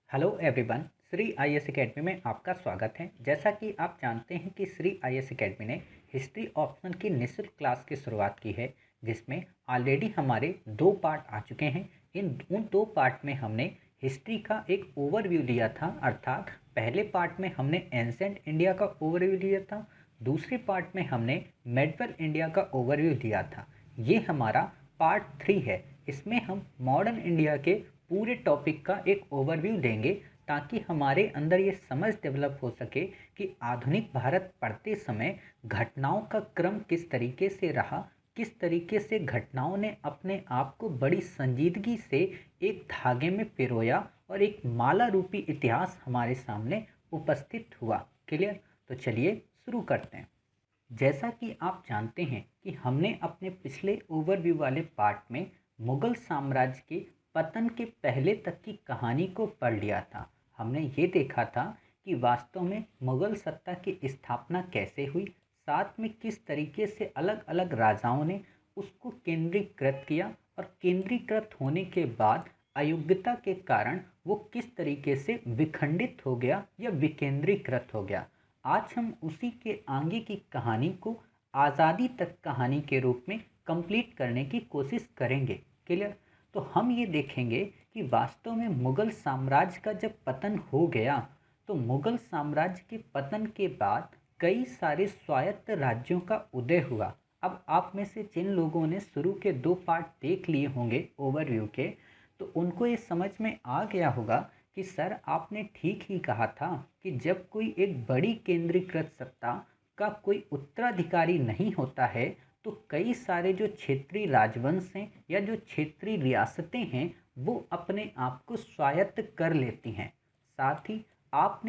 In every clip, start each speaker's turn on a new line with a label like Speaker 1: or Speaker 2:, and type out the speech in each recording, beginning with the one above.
Speaker 1: Hello everyone. Shri IAS academy में आपका स्वागत है। जैसा कि आप जानते हैं कि श्री आईएएस एकेडमी ने हिस्ट्री ऑप्शन की निःशुल्क क्लास की शुरुआत की है, जिसमें ऑलरेडी हमारे 2 पार्ट आ चुके हैं। उन 2 पार्ट में हमने हिस्ट्री का एक ओवरव्यू लिया था, अर्थात पहले पार्ट में हमने एंसेंट इंडिया का ओवरव्यू लिया था, दूसरे पार्ट में हमने मेडवल इंडिया का ओवरव्यू लिया था। ये हमारा पार्ट 3 है। इसमें हम मॉडर्न इंडिया के पूरे टॉपिक का एक ओवरव्यू देंगे, ताकि हमारे अंदर ये समझ डेवलप हो सके कि आधुनिक भारत पढ़ते समय घटनाओं का क्रम किस तरीके से रहा, किस तरीके से घटनाओं ने अपने आप को बड़ी संजीदगी से एक धागे में पिरोया और एक माला रूपी इतिहास हमारे सामने उपस्थित हुआ। क्लियर? तो चलिए शुरू करते हैं। जैसा कि आप जानते हैं कि हमने अपने पिछले ओवरव्यू वाले पार्ट में मुगल साम्राज्य के पतन के पहले तक की कहानी को पढ़ लिया था। हमने ये देखा था कि वास्तव में मुगल सत्ता की स्थापना कैसे हुई, साथ में किस तरीके से अलग अलग राजाओं ने उसको केंद्रीकृत किया और केंद्रीकृत होने के बाद अयोग्यता के कारण वो किस तरीके से विखंडित हो गया या विकेंद्रीकृत हो गया। आज हम उसी के आगे की कहानी को आज़ादी तक कहानी के रूप में कंप्लीट करने की कोशिश करेंगे। क्लियर? तो हम ये देखेंगे कि वास्तव में मुगल साम्राज्य का जब पतन हो गया, तो मुगल साम्राज्य के पतन के बाद कई सारे स्वायत्त राज्यों का उदय हुआ। अब आप में से जिन लोगों ने शुरू के 2 पार्ट देख लिए होंगे ओवरव्यू के, तो उनको ये समझ में आ गया होगा कि सर आपने ठीक ही कहा था कि जब कोई एक बड़ी केंद्रीकृत सत्ता का कोई उत्तराधिकारी नहीं होता है, तो कई सारे जो क्षेत्रीय राजवंश हैं या जो क्षेत्रीय रियासतें हैं, वो अपने आप को स्वायत्त कर लेती हैं। साथ ही आप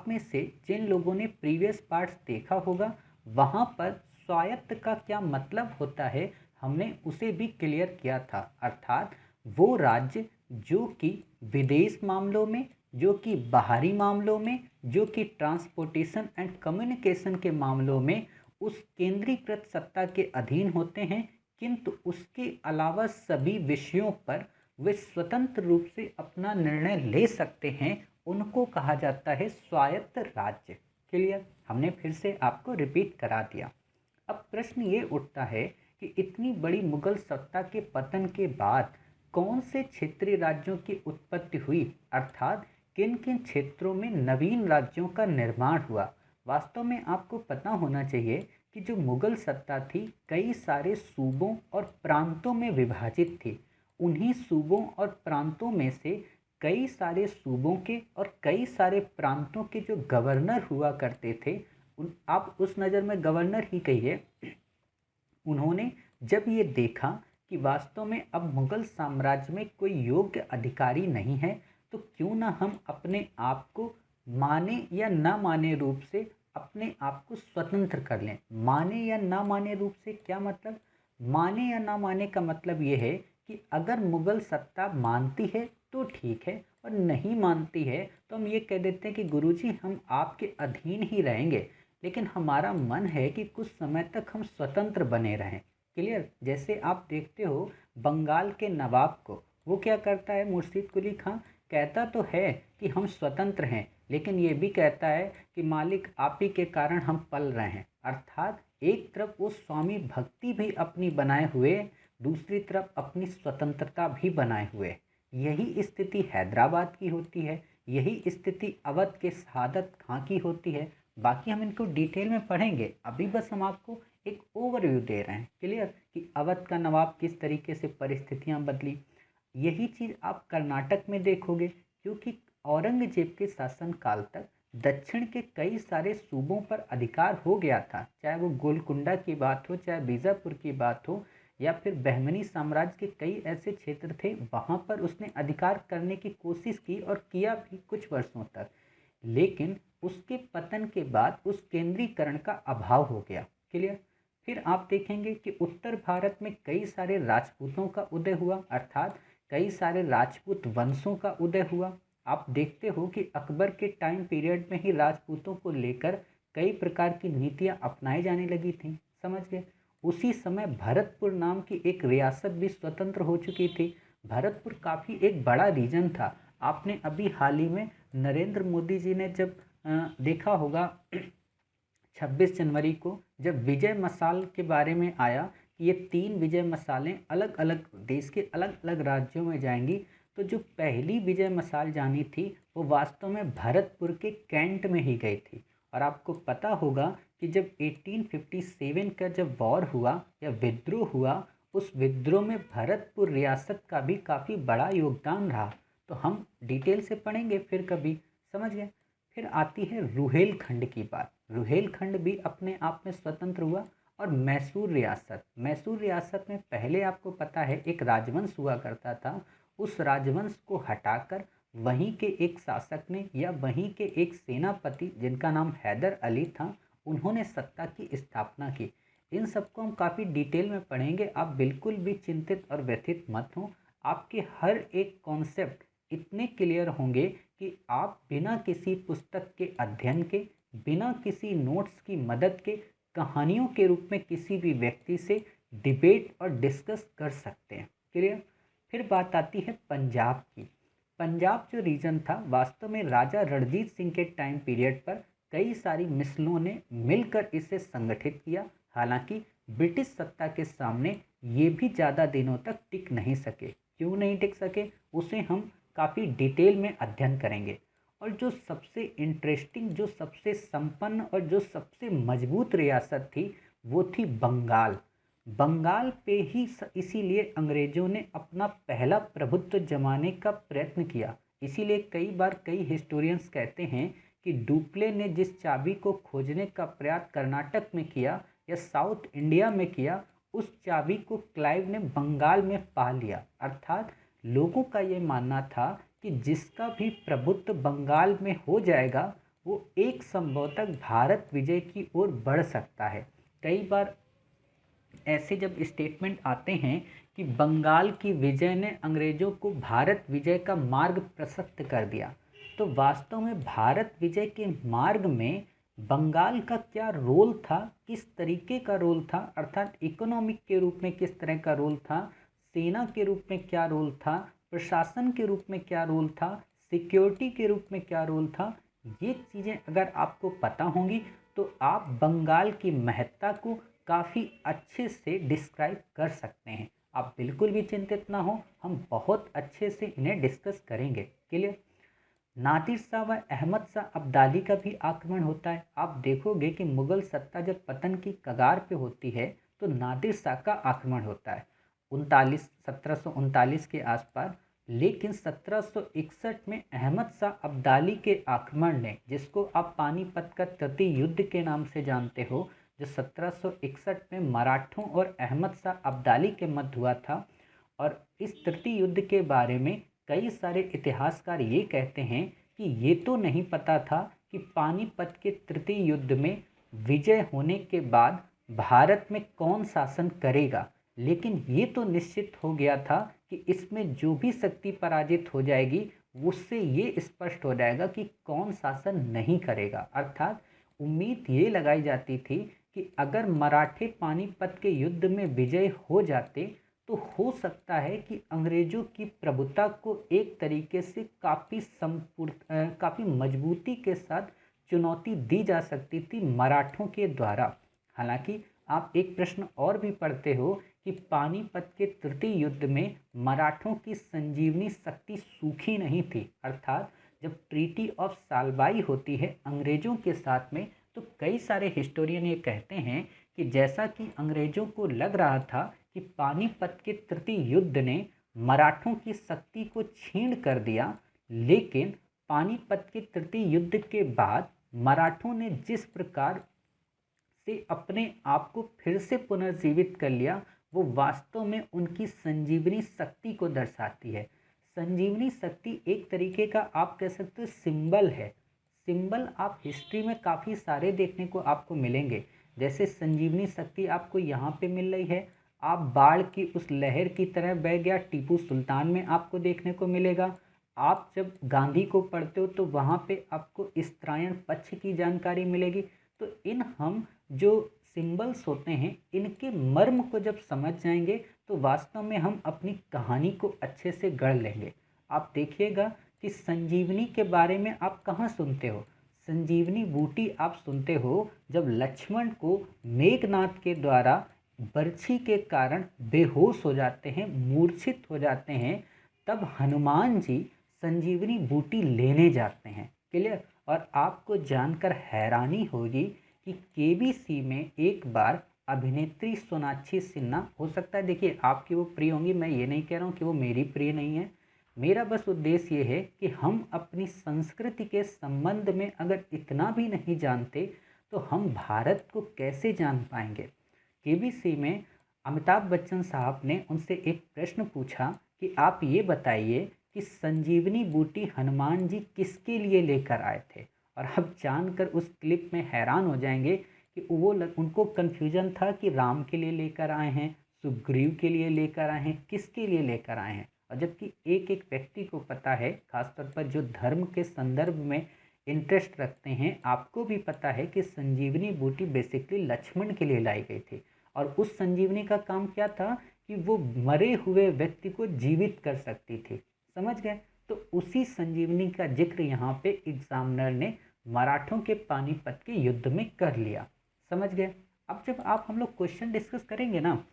Speaker 1: में से जिन लोगों ने प्रीवियस पार्ट्स देखा होगा, वहाँ पर स्वायत्त का क्या मतलब होता है हमने उसे भी क्लियर किया था। अर्थात वो राज्य जो कि विदेश मामलों में, जो कि बाहरी मामलों में, जो कि ट्रांसपोर्टेशन एंड कम्युनिकेशन के मामलों में उस केंद्रीकृत सत्ता के अधीन होते हैं, किंतु उसके अलावा सभी विषयों पर वे स्वतंत्र रूप से अपना निर्णय ले सकते हैं, उनको कहा जाता है स्वायत्त राज्य। क्लियर? हमने फिर से आपको रिपीट करा दिया। अब प्रश्न ये उठता है कि इतनी बड़ी मुगल सत्ता के पतन के बाद कौन से क्षेत्रीय राज्यों की उत्पत्ति हुई, अर्थात किन किन क्षेत्रों में नवीन राज्यों का निर्माण हुआ। वास्तव में आपको पता होना चाहिए कि जो मुगल सत्ता थी कई सारे सूबों और प्रांतों में विभाजित थी। उन्हीं सूबों और प्रांतों में से कई सारे सूबों के और कई सारे प्रांतों के जो गवर्नर हुआ करते थे, आप उस नज़र में गवर्नर ही कहिए, उन्होंने जब ये देखा कि वास्तव में अब मुगल साम्राज्य में कोई योग्य अधिकारी नहीं है, तो क्यों ना हम अपने आप को माने या ना माने रूप से अपने आप को स्वतंत्र कर लें। माने या ना माने रूप से क्या मतलब? माने या ना माने का मतलब ये है कि अगर मुगल सत्ता मानती है तो ठीक है, और नहीं मानती है तो हम ये कह देते हैं कि गुरुजी हम आपके अधीन ही रहेंगे, लेकिन हमारा मन है कि कुछ समय तक हम स्वतंत्र बने रहें। क्लियर? जैसे आप देखते हो बंगाल के नवाब को, वो क्या करता है, मुर्शिद कुली खां कहता तो है कि हम स्वतंत्र हैं, लेकिन ये भी कहता है कि मालिक आप ही के कारण हम पल रहे हैं। अर्थात एक तरफ वो स्वामी भक्ति भी अपनी बनाए हुए, दूसरी तरफ अपनी स्वतंत्रता भी बनाए हुए। यही स्थिति हैदराबाद की होती है, यही स्थिति अवध के शहादत खां की होती है। बाकी हम इनको डिटेल में पढ़ेंगे, अभी बस हम आपको एक ओवरव्यू दे रहे हैं। क्लियर? कि अवध का नवाब किस तरीके से परिस्थितियां बदली। यही चीज़ आप कर्नाटक में देखोगे, क्योंकि औरंगजेब के शासनकाल तक दक्षिण के कई सारे सूबों पर अधिकार हो गया था, चाहे वो गोलकुंडा की बात हो, चाहे बीजापुर की बात हो, या फिर बहमनी साम्राज्य के कई ऐसे क्षेत्र थे, वहाँ पर उसने अधिकार करने की कोशिश की और किया भी कुछ वर्षों तक। लेकिन उसके पतन के बाद उस केंद्रीकरण का अभाव हो गया। क्लियर? फिर आप देखेंगे कि उत्तर भारत में कई सारे राजपूतों का उदय हुआ, अर्थात कई सारे राजपूत वंशों का उदय हुआ। आप देखते हो कि अकबर के टाइम पीरियड में ही राजपूतों को लेकर कई प्रकार की नीतियां अपनाई जाने लगी थी। समझ गए? उसी समय भरतपुर नाम की एक रियासत भी स्वतंत्र हो चुकी थी। भरतपुर काफ़ी एक बड़ा रीजन था। आपने अभी हाल ही में नरेंद्र मोदी जी ने जब देखा होगा 26 जनवरी को जब विजय मशाल के बारे में आया कि ये 3 विजय मशालें अलग अलग देश के अलग अलग राज्यों में जाएंगी, तो जो पहली विजय मशाल जानी थी वो वास्तव में भरतपुर के कैंट में ही गई थी। और आपको पता होगा कि जब 1857 का जब वॉर हुआ या विद्रोह हुआ, उस विद्रोह में भरतपुर रियासत का भी काफ़ी बड़ा योगदान रहा। तो हम डिटेल से पढ़ेंगे फिर कभी, समझ गए। फिर आती है रुहेलखंड की बात। रुहेलखंड भी अपने आप में स्वतंत्र हुआ। और मैसूर रियासत में पहले आपको पता है एक राजवंश हुआ करता था। उस राजवंश को हटाकर वहीं के एक शासक ने या वहीं के एक सेनापति जिनका नाम हैदर अली था, उन्होंने सत्ता की स्थापना की। इन सबको हम काफ़ी डिटेल में पढ़ेंगे। आप बिल्कुल भी चिंतित और व्यथित मत हों। आपके हर एक कॉन्सेप्ट इतने क्लियर होंगे कि आप बिना किसी पुस्तक के अध्ययन के, बिना किसी नोट्स की मदद के, कहानियों के रूप में किसी भी व्यक्ति से डिबेट और डिस्कस कर सकते हैं। क्लियर। फिर बात आती है पंजाब की। पंजाब जो रीजन था, वास्तव में राजा रणजीत सिंह के टाइम पीरियड पर कई सारी मिसलों ने मिलकर इसे संगठित किया। हालांकि ब्रिटिश सत्ता के सामने ये भी ज़्यादा दिनों तक टिक नहीं सके। क्यों नहीं टिक सके, उसे हम काफ़ी डिटेल में अध्ययन करेंगे। और जो सबसे इंटरेस्टिंग, जो सबसे संपन्न और जो सबसे मजबूत रियासत थी वो थी बंगाल। बंगाल पे ही इसीलिए अंग्रेज़ों ने अपना पहला प्रभुत्व जमाने का प्रयत्न किया। इसीलिए कई बार कई हिस्टोरियंस कहते हैं कि डुप्ले ने जिस चाबी को खोजने का प्रयास कर्नाटक में किया या साउथ इंडिया में किया, उस चाबी को क्लाइव ने बंगाल में पा लिया। अर्थात लोगों का ये मानना था कि जिसका भी प्रभुत्व बंगाल में हो जाएगा वो एक संभवतः भारत विजय की ओर बढ़ सकता है। कई बार ऐसे जब स्टेटमेंट आते हैं कि बंगाल की विजय ने अंग्रेजों को भारत विजय का मार्ग प्रशस्त कर दिया, तो वास्तव में भारत विजय के मार्ग में बंगाल का क्या रोल था, किस तरीके का रोल था, अर्थात इकोनॉमिक के रूप में किस तरह का रोल था, सेना के रूप में क्या रोल था, प्रशासन के रूप में क्या रोल था, सिक्योरिटी के रूप में क्या रोल था, ये चीज़ें अगर आपको पता होंगी तो आप बंगाल की महत्ता को काफ़ी अच्छे से डिस्क्राइब कर सकते हैं। आप बिल्कुल भी चिंतित ना हो, हम बहुत अच्छे से इन्हें डिस्कस करेंगे। क्लियर। नादिर शाह व अहमद शाह अब्दाली का भी आक्रमण होता है। आप देखोगे कि मुगल सत्ता जब पतन की कगार पे होती है तो नादिर शाह का आक्रमण होता है 1739 के आसपास। लेकिन 1761 में अहमद शाह अब्दाली के आक्रमण ने, जिसको आप पानीपत का तृतीय युद्ध के नाम से जानते हो, जो 1761 में मराठों और अहमद शाह अब्दाली के मध्य हुआ था। और इस तृतीय युद्ध के बारे में कई सारे इतिहासकार ये कहते हैं कि ये तो नहीं पता था कि पानीपत के तृतीय युद्ध में विजय होने के बाद भारत में कौन शासन करेगा, लेकिन ये तो निश्चित हो गया था कि इसमें जो भी शक्ति पराजित हो जाएगी उससे ये स्पष्ट हो जाएगा कि कौन शासन नहीं करेगा। अर्थात उम्मीद ये लगाई जाती थी कि अगर मराठे पानीपत के युद्ध में विजय हो जाते तो हो सकता है कि अंग्रेजों की प्रभुता को एक तरीके से काफ़ी मजबूती के साथ चुनौती दी जा सकती थी मराठों के द्वारा। हालांकि आप एक प्रश्न और भी पढ़ते हो कि पानीपत के तृतीय युद्ध में मराठों की संजीवनी शक्ति सूखी नहीं थी। अर्थात जब ट्रीटी ऑफ सालबाई होती है अंग्रेजों के साथ में, तो कई सारे हिस्टोरियन ये कहते हैं कि जैसा कि अंग्रेजों को लग रहा था कि पानीपत के तृतीय युद्ध ने मराठों की शक्ति को छीन कर दिया, लेकिन पानीपत के तृतीय युद्ध के बाद मराठों ने जिस प्रकार से अपने आप को फिर से पुनर्जीवित कर लिया, वो वास्तव में उनकी संजीवनी शक्ति को दर्शाती है। संजीवनी शक्ति एक तरीके का आप कह सकते हो सिंबल है। सिंबल आप हिस्ट्री में काफ़ी सारे देखने को आपको मिलेंगे। जैसे संजीवनी शक्ति आपको यहाँ पे मिल रही है, आप बाढ़ की उस लहर की तरह बह गया टीपू सुल्तान में आपको देखने को मिलेगा। आप जब गांधी को पढ़ते हो तो वहाँ पे आपको इस्त्रायण पक्ष की जानकारी मिलेगी। तो इन हम जो सिंबल्स होते हैं इनके मर्म को जब समझ जाएंगे तो वास्तव में हम अपनी कहानी को अच्छे से गढ़ लेंगे। आप देखिएगा कि संजीवनी के बारे में आप कहाँ सुनते हो? संजीवनी बूटी आप सुनते हो जब लक्ष्मण को मेघनाद के द्वारा बर्छी के कारण बेहोश हो जाते हैं, मूर्छित हो जाते हैं, तब हनुमान जी संजीवनी बूटी लेने जाते हैं। क्लियर? और आपको जानकर हैरानी होगी कि केबीसी में एक बार अभिनेत्री सोनाक्षी सिन्हा, हो सकता है देखिए आपकी वो प्रिय होंगी, मैं ये नहीं कह रहा हूँ कि वो मेरी प्रिय नहीं है, मेरा बस उद्देश्य ये है कि हम अपनी संस्कृति के संबंध में अगर इतना भी नहीं जानते तो हम भारत को कैसे जान पाएंगे। केबीसी में अमिताभ बच्चन साहब ने उनसे एक प्रश्न पूछा कि आप ये बताइए कि संजीवनी बूटी हनुमान जी किसके लिए लेकर आए थे। और आप जानकर उस क्लिप में हैरान हो जाएंगे कि उनको कन्फ्यूजन था कि राम के लिए लेकर आए हैं, सुग्रीव के लिए लेकर आए हैं, किसके लिए लेकर आए हैं। और जबकि एक एक व्यक्ति को पता है, खासतौर पर जो धर्म के संदर्भ में इंटरेस्ट रखते हैं, आपको भी पता है कि संजीवनी बूटी बेसिकली लक्ष्मण के लिए लाई गई थी। और उस संजीवनी का काम क्या था कि वो मरे हुए व्यक्ति को जीवित कर सकती थी। समझ गए? तो उसी संजीवनी का जिक्र यहाँ पे एग्जामिनर ने मराठों के पानीपत के युद्ध में कर लिया। समझ गए? अब जब आप हम लोग क्वेश्चन डिस्कस करेंगे ना,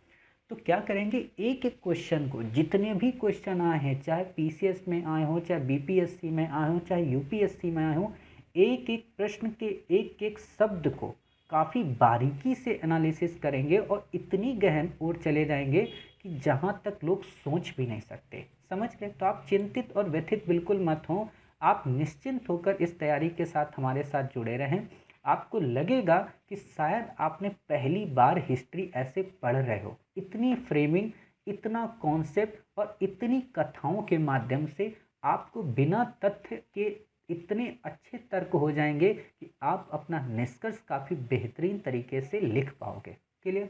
Speaker 1: तो क्या करेंगे, एक एक क्वेश्चन को, जितने भी क्वेश्चन आए हैं, चाहे पीसीएस में आए हो, चाहे बीपीएससी में आए हो, चाहे यूपीएससी में आए हो, एक एक प्रश्न के एक एक शब्द को काफ़ी बारीकी से एनालिसिस करेंगे और इतनी गहन ओर चले जाएंगे कि जहाँ तक लोग सोच भी नहीं सकते। समझ गए? तो आप चिंतित और व्यथित बिल्कुल मत हो, आप निश्चिंत होकर इस तैयारी के साथ हमारे साथ जुड़े रहें। आपको लगेगा कि शायद आपने पहली बार हिस्ट्री ऐसे पढ़ रहे हो। इतनी फ्रेमिंग, इतना कॉन्सेप्ट और इतनी कथाओं के माध्यम से आपको बिना तथ्य के इतने अच्छे तर्क हो जाएंगे कि आप अपना निष्कर्ष काफ़ी बेहतरीन तरीके से लिख पाओगे। क्लियर?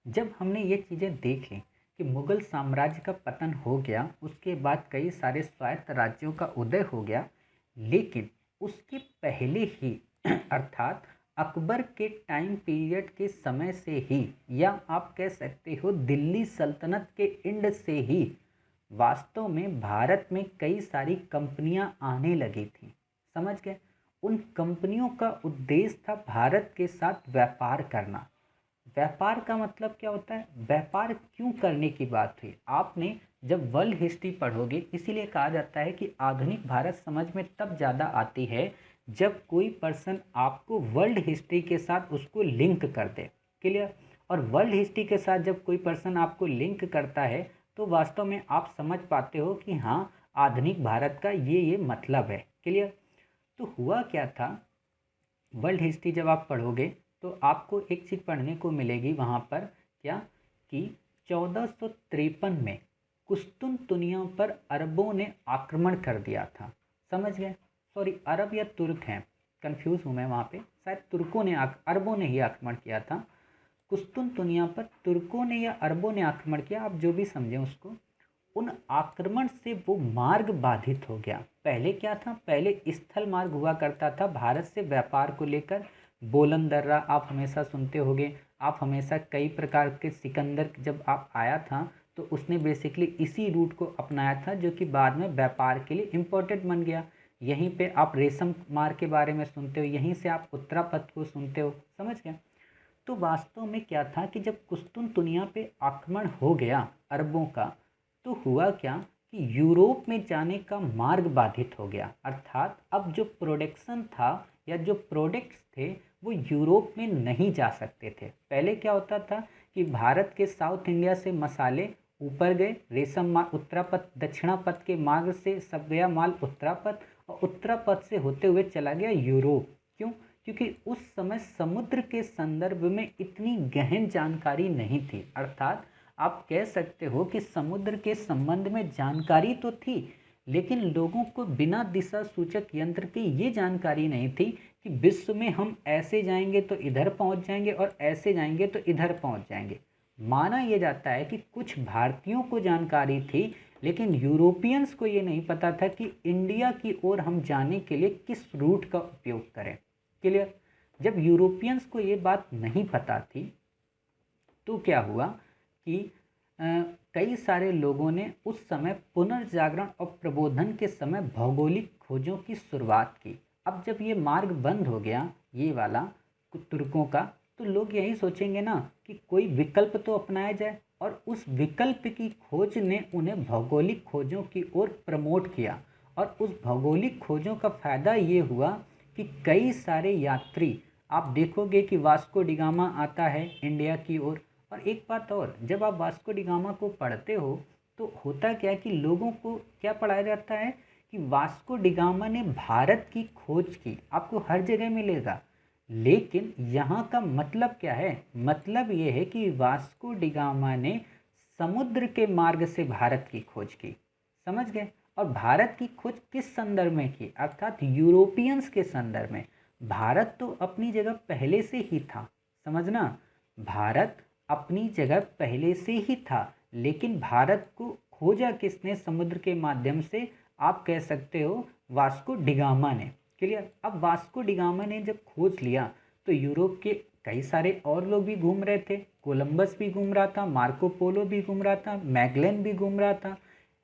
Speaker 1: जब हमने ये चीज़ें देख ली कि मुगल साम्राज्य का पतन हो गया, उसके बाद कई सारे स्वायत्त राज्यों का उदय हो गया, लेकिन उसके पहले ही अर्थात अकबर के टाइम पीरियड के समय से ही, या आप कह सकते हो दिल्ली सल्तनत के एंड से ही, वास्तव में भारत में कई सारी कंपनियां आने लगी थी। समझ गए? उन कंपनियों का उद्देश्य था भारत के साथ व्यापार करना। व्यापार का मतलब क्या होता है? व्यापार क्यों करने की बात हुई? आपने जब वर्ल्ड हिस्ट्री पढ़ोगे, इसीलिए कहा जाता है कि आधुनिक भारत समझ में तब ज़्यादा आती है जब कोई पर्सन आपको वर्ल्ड हिस्ट्री के साथ उसको लिंक कर दे। क्लियर? और वर्ल्ड हिस्ट्री के साथ जब कोई पर्सन आपको लिंक करता है तो वास्तव में आप समझ पाते हो कि हाँ, आधुनिक भारत का ये मतलब है। क्लियर? तो हुआ क्या था, वर्ल्ड हिस्ट्री जब आप पढ़ोगे तो आपको एक चीज़ पढ़ने को मिलेगी वहाँ पर, क्या कि 1453 में कुस्तुनतुनिया पर अरबों ने आक्रमण कर दिया था। समझ गए? सॉरी, अरब या तुर्क हैं, कंफ्यूज हूँ मैं वहाँ पे, शायद तुर्कों ने अरबों ने ही आक्रमण किया था। कुस्तुनतुनिया पर तुर्कों ने या अरबों ने आक्रमण किया, आप जो भी समझें उसको। उन आक्रमण से वो मार्ग बाधित हो गया। पहले क्या था? पहले स्थल मार्ग हुआ करता था भारत से व्यापार को लेकर। बोलन दर्रा आप हमेशा सुनते होंगे, आप हमेशा कई प्रकार के, सिकंदर जब आप आया था तो उसने बेसिकली इसी रूट को अपनाया था, जो कि बाद में व्यापार के लिए इम्पोर्टेंट बन गया। यहीं पे आप रेशम मार्ग के बारे में सुनते हो, यहीं से आप उत्तरापथ को सुनते हो। समझ गए? तो वास्तव में क्या था कि जब कुस्तुनतुनिया पे आक्रमण हो गया अरबों का, तो हुआ क्या कि यूरोप में जाने का मार्ग बाधित हो गया। अर्थात अब जो प्रोडक्शन था या जो प्रोडक्ट्स थे वो यूरोप में नहीं जा सकते थे। पहले क्या होता था कि भारत के साउथ इंडिया से मसाले ऊपर गए, रेशम माल उत्तरापथ दक्षिणापथ के मार्ग से सब गया माल उत्तरापथ, और उत्तरापथ से होते हुए चला गया यूरोप। क्यों? क्योंकि उस समय समुद्र के संदर्भ में इतनी गहन जानकारी नहीं थी। अर्थात आप कह सकते हो कि समुद्र के संबंध में जानकारी तो थी, लेकिन लोगों को बिना दिशा सूचक यंत्र की ये जानकारी नहीं थी कि विश्व में हम ऐसे जाएंगे तो इधर पहुंच जाएंगे और ऐसे जाएंगे तो इधर पहुंच जाएंगे। माना यह जाता है कि कुछ भारतीयों को जानकारी थी, लेकिन यूरोपियंस को ये नहीं पता था कि इंडिया की ओर हम जाने के लिए किस रूट का उपयोग करें। क्लियर? जब यूरोपियंस को ये बात नहीं पता थी तो क्या हुआ कि कई सारे लोगों ने उस समय पुनर्जागरण और प्रबोधन के समय भौगोलिक खोजों की शुरुआत की। अब जब ये मार्ग बंद हो गया, ये वाला तुर्कों का, तो लोग यही सोचेंगे ना कि कोई विकल्प तो अपनाया जाए, और उस विकल्प की खोज ने उन्हें भौगोलिक खोजों की ओर प्रमोट किया। और उस भौगोलिक खोजों का फायदा ये हुआ कि कई सारे यात्री, आप देखोगे कि वास्को डिगामा आता है इंडिया की ओर। और एक बात और, जब आप वास्को डिगामा को पढ़ते हो तो होता क्या है कि लोगों को क्या पढ़ाया जाता है कि वास्को डिगामा ने भारत की खोज की, आपको हर जगह मिलेगा। लेकिन यहाँ का मतलब क्या है? मतलब ये है कि वास्को डिगामा ने समुद्र के मार्ग से भारत की खोज की, समझ गए? और भारत की खोज किस संदर्भ में की? अर्थात यूरोपियंस के संदर्भ में। भारत तो अपनी जगह पहले से ही था, समझना, भारत अपनी जगह पहले से ही था, लेकिन भारत को खोजा किसने? समुद्र के माध्यम से, आप कह सकते हो वास्को डिगामा ने। क्लियर? अब वास्को डिगामा ने जब खोज लिया तो यूरोप के कई सारे और लोग भी घूम रहे थे। कोलंबस भी घूम रहा था, मार्को पोलो भी घूम रहा था, मैगलेन भी घूम रहा था,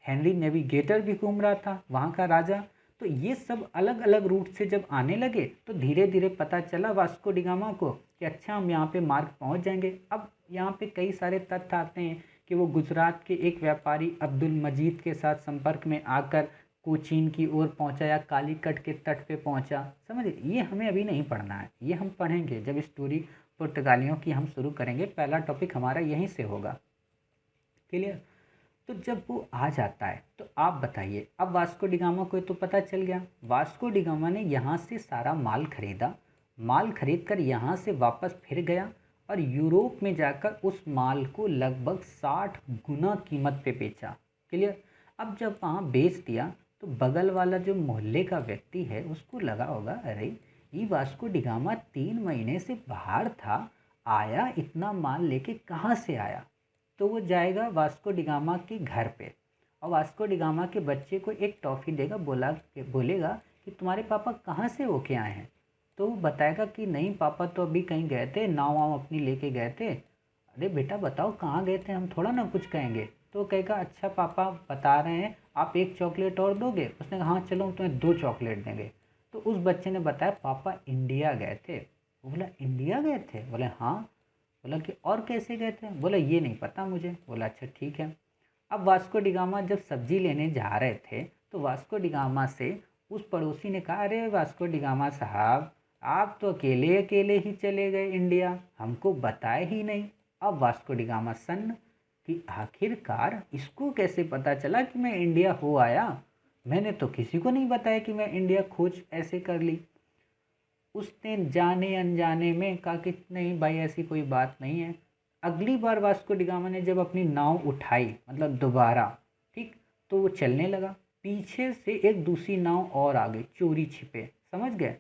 Speaker 1: हेनरी नेविगेटर भी घूम रहा था, वहाँ का राजा। तो ये सब अलग अलग रूट से जब आने लगे तो धीरे धीरे पता चला वास्को डिगामा को कि अच्छा हम यहाँ पे मार्ग पहुँच जाएंगे। अब यहाँ पे कई सारे तथ्य आते हैं कि वो गुजरात के एक व्यापारी अब्दुल मजीद के साथ संपर्क में आकर कोचीन की ओर पहुँचा या कालीकट के तट पे पहुँचा। समझे? ये हमें अभी नहीं पढ़ना है, ये हम पढ़ेंगे जब स्टोरी पुर्तगालियों की हम शुरू करेंगे। पहला टॉपिक हमारा यहीं से होगा। क्लियर? तो जब वो आ जाता है तो आप बताइए, अब वास्को डिगामा को तो पता चल गया, वास्को डिगामा ने यहाँ से सारा माल खरीदा, माल खरीद कर यहाँ से वापस फिर गया और यूरोप में जाकर उस माल को लगभग 60 गुना कीमत पे बेचा। क्लियर? अब जब वहाँ बेच दिया तो बगल वाला जो मोहल्ले का व्यक्ति है उसको लगा होगा, अरे ये वास्को डिगामा 3 महीने से बाहर था, आया इतना माल लेके कहाँ से आया? तो वो जाएगा वास्को डिगामा के घर पे और वास्को डिगामा के बच्चे को एक टॉफ़ी देगा, बोलेगा कि तुम्हारे पापा कहाँ से होके आए हैं? तो वो बताएगा कि नहीं पापा तो अभी कहीं गए थे, नाव वाव अपनी लेके गए थे। अरे बेटा बताओ कहाँ गए थे, हम थोड़ा ना कुछ कहेंगे। तो कहेगा अच्छा पापा बता रहे हैं, आप एक चॉकलेट और दोगे? उसने कहा हाँ चलो हम तुम्हें 2 चॉकलेट देंगे। तो उस बच्चे ने बताया पापा इंडिया गए थे। वो बोला इंडिया गए थे? बोले हाँ। बोला कि और कैसे गए थे? बोला ये नहीं पता मुझे। बोला अच्छा ठीक है। अब वास्को डिगामा जब सब्जी लेने जा रहे थे तो वास्को डिगामा से उस पड़ोसी ने कहा, अरे वास्को डिगामा साहब आप तो अकेले अकेले ही चले गए इंडिया, हमको बताए ही नहीं। अब वास्को डिगामा सन्न कि आखिरकार इसको कैसे पता चला कि मैं इंडिया हो आया, मैंने तो किसी को नहीं बताया कि मैं इंडिया खोज ऐसे कर ली। उसने जाने अनजाने में कहा कि नहीं भाई ऐसी कोई बात नहीं है। अगली बार वास्को डिगामा ने जब अपनी नाव उठाई, मतलब दोबारा, ठीक, तो वो चलने लगा, पीछे से एक दूसरी नाव और आ गई चोरी छिपे, समझ गए?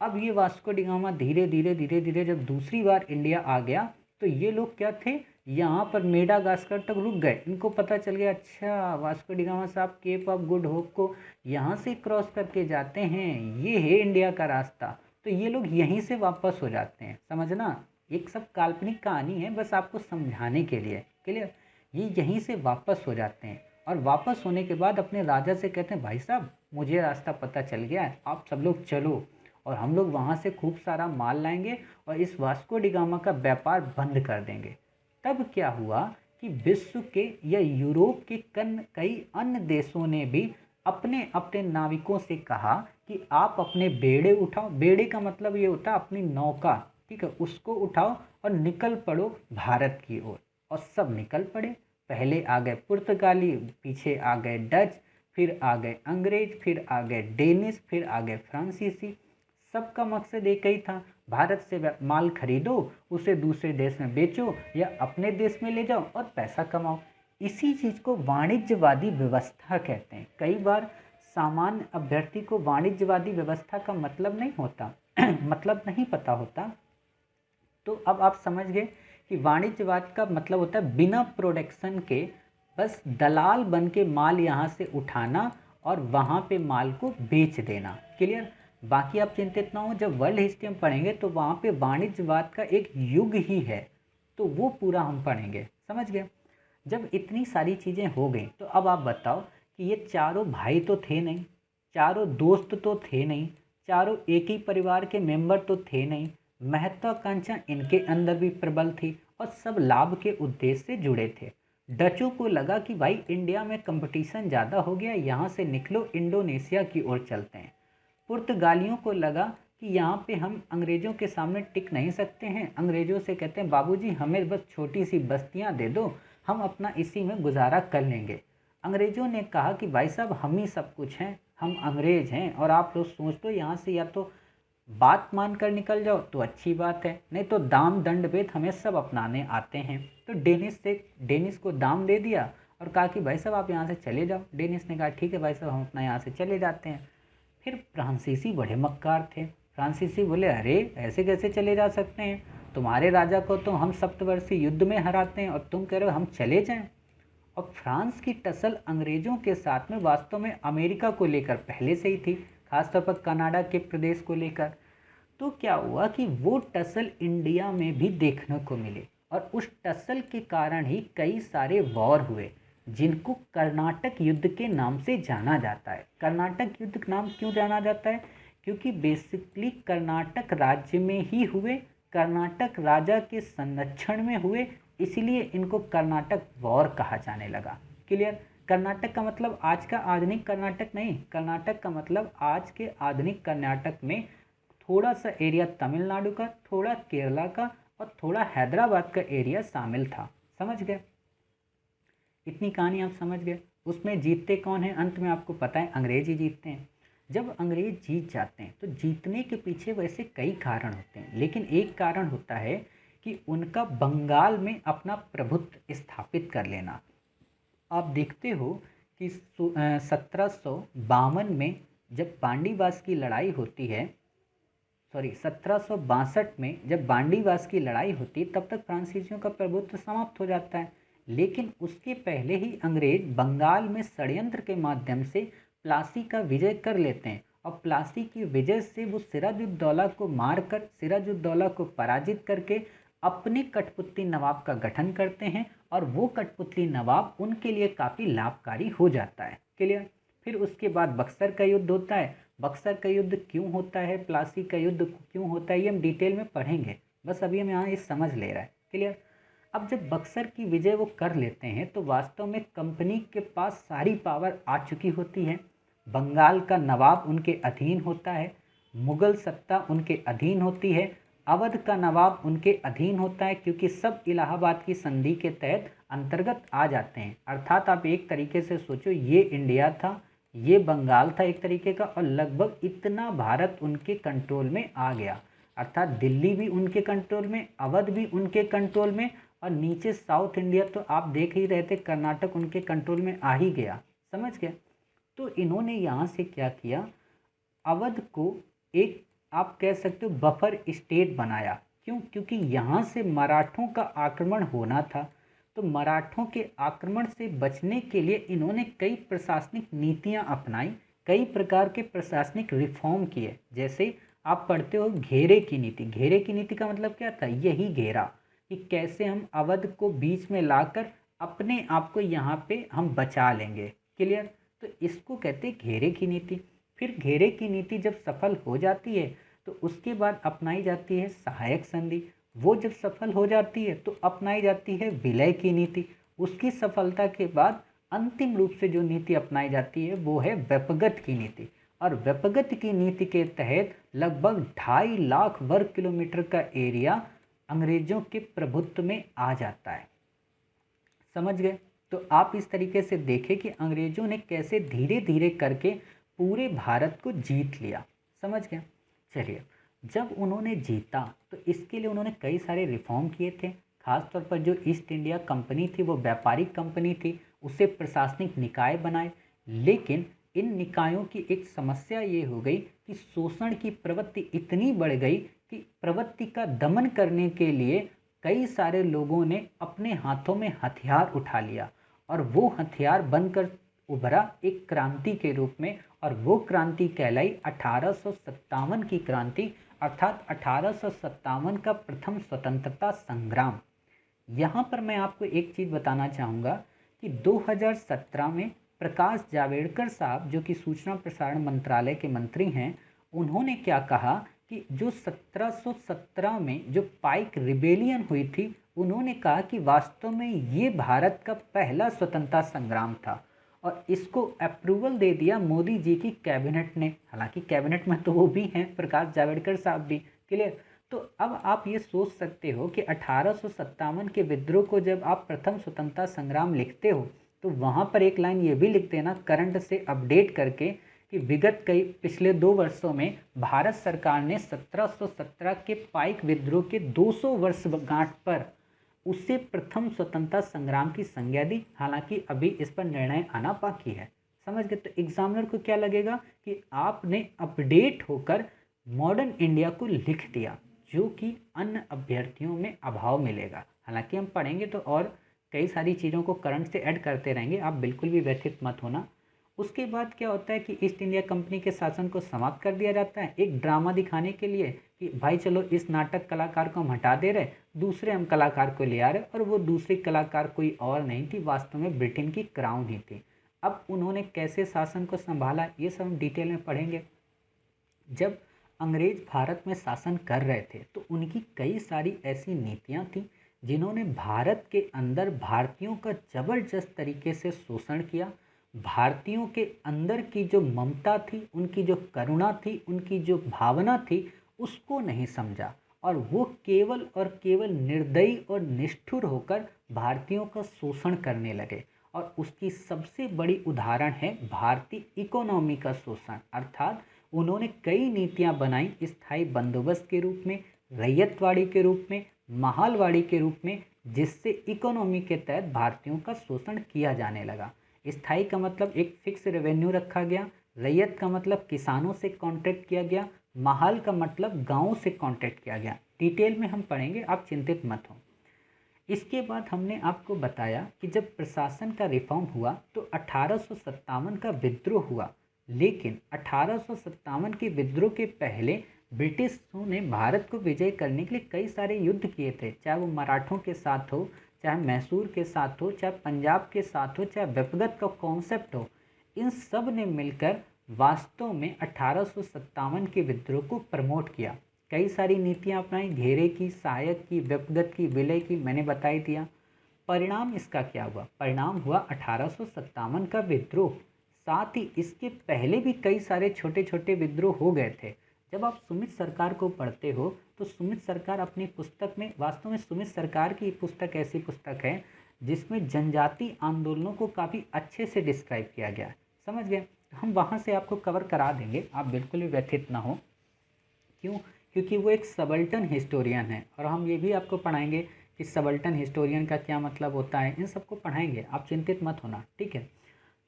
Speaker 1: अब ये वास्को डिगामा धीरे धीरे धीरे धीरे जब दूसरी बार इंडिया आ गया तो ये लोग क्या थे, यहाँ पर मेडागास्कर तक रुक गए। इनको पता चल गया अच्छा वास्को डिगामा साहब केप ऑफ गुड होप को यहाँ से क्रॉस करके जाते हैं, ये है इंडिया का रास्ता। तो ये लोग यहीं से वापस हो जाते हैं, समझना, एक सब काल्पनिक कहानी है बस आपको समझाने के लिए। क्लियर? ये यहीं से वापस हो जाते हैं और वापस होने के बाद अपने राजा से कहते हैं भाई साहब मुझे रास्ता पता चल गया है, आप सब लोग चलो और हम लोग वहाँ से खूब सारा माल लाएंगे और इस वास्को डिगामा का व्यापार बंद कर देंगे। तब क्या हुआ कि विश्व के या यूरोप के कई अन्य देशों ने भी अपने अपने नाविकों से कहा कि आप अपने बेड़े उठाओ, बेड़े का मतलब ये होता है अपनी नौका, ठीक है, उसको उठाओ और निकल पड़ो भारत की ओर। और सब निकल पड़े। पहले आ गए पुर्तगाली, पीछे आ गए डच, फिर आ गए अंग्रेज, फिर आ गए डेनिश, फिर आ गए फ्रांसीसी। सबका मकसद एक ही था, भारत से माल खरीदो, उसे दूसरे देश में बेचो या अपने देश में ले जाओ और पैसा कमाओ। इसी चीज़ को वाणिज्यवादी व्यवस्था कहते हैं। कई बार सामान्य अभ्यर्थी को वाणिज्यवादी व्यवस्था का मतलब नहीं होता मतलब नहीं पता होता। तो अब आप समझ गए कि वाणिज्यवाद का मतलब होता है बिना प्रोडक्शन के बस दलाल बन के माल यहाँ से उठाना और वहाँ पे माल को बेच देना। क्लियर? बाकी आप चिंतित ना हो, जब वर्ल्ड हिस्ट्री हम पढ़ेंगे तो वहाँ पे वाणिज्यवाद का एक युग ही है, तो वो पूरा हम पढ़ेंगे, समझ गए? जब इतनी सारी चीज़ें हो गई तो अब आप बताओ कि ये चारों भाई तो थे नहीं, चारों दोस्त तो थे नहीं, चारों एक ही परिवार के मेंबर तो थे नहीं। महत्वाकांक्षा इनके अंदर भी प्रबल थी और सब लाभ के उद्देश्य से जुड़े थे। डचों को लगा कि भाई इंडिया में कंपटीशन ज़्यादा हो गया, यहाँ से निकलो इंडोनेशिया की ओर चलते हैं। पुर्तगालियों को लगा कि यहाँ पे हम अंग्रेज़ों के सामने टिक नहीं सकते हैं। अंग्रेज़ों से कहते हैं बाबूजी हमें बस छोटी सी बस्तियाँ दे दो, हम अपना इसी में गुजारा कर लेंगे। अंग्रेज़ों ने कहा कि भाई साहब हम ही सब कुछ हैं, हम अंग्रेज़ हैं और आप लोग सोच लो यहाँ से या तो बात मान कर निकल जाओ तो अच्छी बात है, नहीं तो दाम दंड भेद हमें सब अपनाने आते हैं। तो डेनिस को दाम दे दिया और कहा कि भाई साहब आप यहाँ से चले जाओ। डेनिस ने कहा ठीक है भाई साहब हम अपना यहाँ से चले जाते हैं। फिर फ्रांसीसी बड़े मक्कार थे। फ्रांसीसी बोले अरे ऐसे कैसे चले जा सकते हैं, तुम्हारे राजा को तो हम सप्तवर्षीय युद्ध में हराते हैं और तुम कह रहे हो हम चले जाएं। और फ्रांस की टसल अंग्रेजों के साथ में वास्तव में अमेरिका को लेकर पहले से ही थी, खासतौर पर कनाडा के प्रदेश को लेकर। तो क्या हुआ कि वो टसल इंडिया में भी देखने को मिले और उस टसल के कारण ही कई सारे वॉर हुए जिनको कर्नाटक युद्ध के नाम से जाना जाता है। कर्नाटक युद्ध नाम क्यों जाना जाता है? क्योंकि बेसिकली कर्नाटक राज्य में ही हुए, कर्नाटक राजा के संरक्षण में हुए, इसीलिए इनको कर्नाटक वॉर कहा जाने लगा। क्लियर? कर्नाटक का मतलब आज का आधुनिक कर्नाटक नहीं, कर्नाटक का मतलब आज के आधुनिक कर्नाटक में थोड़ा सा एरिया तमिलनाडु का, थोड़ा केरला का और थोड़ा हैदराबाद का एरिया शामिल था। समझ गए? इतनी कहानी आप समझ गए। उसमें जीतते कौन है? अंत में आपको पता है अंग्रेज ही जीतते हैं। जब अंग्रेज जीत जाते हैं तो जीतने के पीछे वैसे कई कारण होते हैं, लेकिन एक कारण होता है कि उनका बंगाल में अपना प्रभुत्व स्थापित कर लेना। आप देखते हो कि 1752 में जब बांडीवास की लड़ाई होती है, 1762 में जब बांडीवास की लड़ाई होती तब तक फ्रांसीसियों का प्रभुत्व समाप्त हो जाता है। लेकिन उसके पहले ही अंग्रेज बंगाल में षड्यंत्र के माध्यम से प्लासी का विजय कर लेते हैं और प्लासी की विजय से वो सिराजुद्दौला को मारकर, सिराजुद्दौला को पराजित करके अपने कठपुतली नवाब का गठन करते हैं और वो कठपुतली नवाब उनके लिए काफ़ी लाभकारी हो जाता है। क्लियर? फिर उसके बाद बक्सर का युद्ध होता है। बक्सर का युद्ध क्यों होता है, प्लासी का युद्ध क्यों होता है, ये हम डिटेल में पढ़ेंगे, बस अभी हम यहाँ ये समझ ले रहा है। क्लियर? अब जब बक्सर की विजय वो कर लेते हैं तो वास्तव में कंपनी के पास सारी पावर आ चुकी होती है। बंगाल का नवाब उनके अधीन होता है, मुगल सत्ता उनके अधीन होती है, अवध का नवाब उनके अधीन होता है, क्योंकि सब इलाहाबाद की संधि के तहत अंतर्गत आ जाते हैं। अर्थात आप एक तरीके से सोचो ये इंडिया था, ये बंगाल था एक तरीके का, और लगभग इतना भारत उनके कंट्रोल में आ गया। अर्थात दिल्ली भी उनके कंट्रोल में, अवध भी उनके कंट्रोल में, और नीचे साउथ इंडिया तो आप देख ही रहे थे, कर्नाटक उनके कंट्रोल में आ ही गया। समझ गए? तो इन्होंने यहाँ से क्या किया, अवध को एक आप कह सकते हो बफर स्टेट बनाया। क्यों? क्योंकि यहाँ से मराठों का आक्रमण होना था। तो मराठों के आक्रमण से बचने के लिए इन्होंने कई प्रशासनिक नीतियाँ अपनाई, कई प्रकार के प्रशासनिक रिफॉर्म किए। जैसे आप पढ़ते हो घेरे की नीति। घेरे की नीति का मतलब क्या था? यही घेरा, कि कैसे हम अवध को बीच में लाकर अपने आप को यहाँ पे हम बचा लेंगे। क्लियर? तो इसको कहते हैं घेरे की नीति। फिर घेरे की नीति जब सफल हो जाती है तो उसके बाद अपनाई जाती है सहायक संधि। वो जब सफल हो जाती है तो अपनाई जाती है विलय की नीति। उसकी सफलता के बाद अंतिम रूप से जो नीति अपनाई जाती है वो है व्यपगत की नीति। और व्यपगत की नीति के तहत लगभग 2.5 लाख वर्ग किलोमीटर का एरिया अंग्रेजों के प्रभुत्व में आ जाता है। समझ गए? तो आप इस तरीके से देखें कि अंग्रेजों ने कैसे धीरे धीरे करके पूरे भारत को जीत लिया। समझ गए? चलिए, जब उन्होंने जीता तो इसके लिए उन्होंने कई सारे रिफॉर्म किए थे। खासतौर पर जो ईस्ट इंडिया कंपनी थी वो व्यापारिक कंपनी थी, उसे प्रशासनिक निकाय बनाए। लेकिन इन निकायों की एक समस्या ये हो गई कि शोषण की प्रवृत्ति इतनी बढ़ गई कि प्रवृत्ति का दमन करने के लिए कई सारे लोगों ने अपने हाथों में हथियार उठा लिया और वो हथियार बनकर उभरा एक क्रांति के रूप में। और वो क्रांति कहलाई 1857 की क्रांति, अर्थात 1857 का प्रथम स्वतंत्रता संग्राम। यहाँ पर मैं आपको एक चीज़ बताना चाहूँगा कि 2017 में प्रकाश जावड़ेकर साहब, जो कि सूचना प्रसारण मंत्रालय के मंत्री हैं, उन्होंने क्या कहा कि जो 1717 में जो पाइक रिबेलियन हुई थी, उन्होंने कहा कि वास्तव में ये भारत का पहला स्वतंत्रता संग्राम था और इसको अप्रूवल दे दिया मोदी जी की कैबिनेट ने। हालांकि कैबिनेट में तो वो भी हैं, प्रकाश जावड़ेकर साहब भी। क्लियर। तो अब आप ये सोच सकते हो कि 1857 के विद्रोह को जब आप प्रथम स्वतंत्रता संग्राम लिखते हो तो वहाँ पर एक लाइन ये भी लिख देना करंट से अपडेट करके कि विगत कई पिछले 2 वर्षों में भारत सरकार ने 1717 के पाइक विद्रोह के 200 वर्षगांठ पर उसे प्रथम स्वतंत्रता संग्राम की संज्ञा दी। हालांकि अभी इस पर निर्णय आना बाकी है। समझ गए। तो एग्जामिनर को क्या लगेगा कि आपने अपडेट होकर मॉडर्न इंडिया को लिख दिया, जो कि अन्य अभ्यर्थियों में अभाव मिलेगा। हालांकि हम पढ़ेंगे तो और कई सारी चीज़ों को करंट से ऐड करते रहेंगे, आप बिल्कुल भी व्यथित मत होना। उसके बाद क्या होता है कि ईस्ट इंडिया कंपनी के शासन को समाप्त कर दिया जाता है एक ड्रामा दिखाने के लिए कि भाई चलो इस नाटक कलाकार को हम हटा दे रहे, दूसरे हम कलाकार को ले आ रहे, और वो दूसरी कलाकार कोई और नहीं थी, वास्तव में ब्रिटेन की क्राउन ही थी। अब उन्होंने कैसे शासन को संभाला ये सब हम डिटेल में पढ़ेंगे। जब अंग्रेज भारत में शासन कर रहे थे तो उनकी कई सारी ऐसी नीतियां थी जिन्होंने भारत के अंदर भारतीयों का जबरदस्त तरीके से शोषण किया। भारतीयों के अंदर की जो ममता थी, उनकी जो करुणा थी, उनकी जो भावना थी, उसको नहीं समझा और वो केवल और केवल निर्दयी और निष्ठुर होकर भारतीयों का शोषण करने लगे। और उसकी सबसे बड़ी उदाहरण है भारतीय इकोनॉमी का शोषण। अर्थात उन्होंने कई नीतियां बनाई स्थायी बंदोबस्त के रूप में, रैयतवाड़ी के रूप में, महालवाड़ी के रूप में, जिससे इकोनॉमी के तहत भारतीयों का शोषण किया जाने लगा। स्थायी का मतलब एक फिक्स रेवेन्यू रखा गया, रैयत का मतलब किसानों से कॉन्ट्रैक्ट किया गया, महाल का मतलब गाँव से कॉन्ट्रैक्ट किया गया। डिटेल में हम पढ़ेंगे, आप चिंतित मत हो। इसके बाद हमने आपको बताया कि जब प्रशासन का रिफॉर्म हुआ तो 1857 का विद्रोह हुआ, लेकिन 1857 के विद्रोह के पहले ब्रिटिशों ने भारत को विजय करने के लिए कई सारे युद्ध किए थे, चाहे वो मराठों के साथ हो, चाहे मैसूर के साथ हो, चाहे पंजाब के साथ हो, चाहे व्यक्तिगत का कॉन्सेप्ट हो। इन सब ने मिलकर वास्तव में 1857 के विद्रोह को प्रमोट किया। कई सारी नीतियां अपनाई, घेरे की, सहायक की, व्यक्तिगत की, विलय की, मैंने बता ही दिया। परिणाम इसका क्या हुआ? परिणाम हुआ 1857 का विद्रोह। साथ ही इसके पहले भी कई सारे छोटे छोटे विद्रोह हो गए थे। जब आप सुमित सरकार को पढ़ते हो तो सुमित सरकार अपनी पुस्तक में, वास्तव में सुमित सरकार की पुस्तक ऐसी पुस्तक है जिसमें जनजाति आंदोलनों को काफ़ी अच्छे से डिस्क्राइब किया गया है। समझ गए। हम वहाँ से आपको कवर करा देंगे, आप बिल्कुल भी व्यथित ना हो। क्यों? क्योंकि वो एक सबल्टन हिस्टोरियन है और हम ये भी आपको पढ़ाएंगे कि सबल्टन हिस्टोरियन का क्या मतलब होता है, इन सबको पढ़ाएंगे, आप चिंतित मत होना। ठीक है।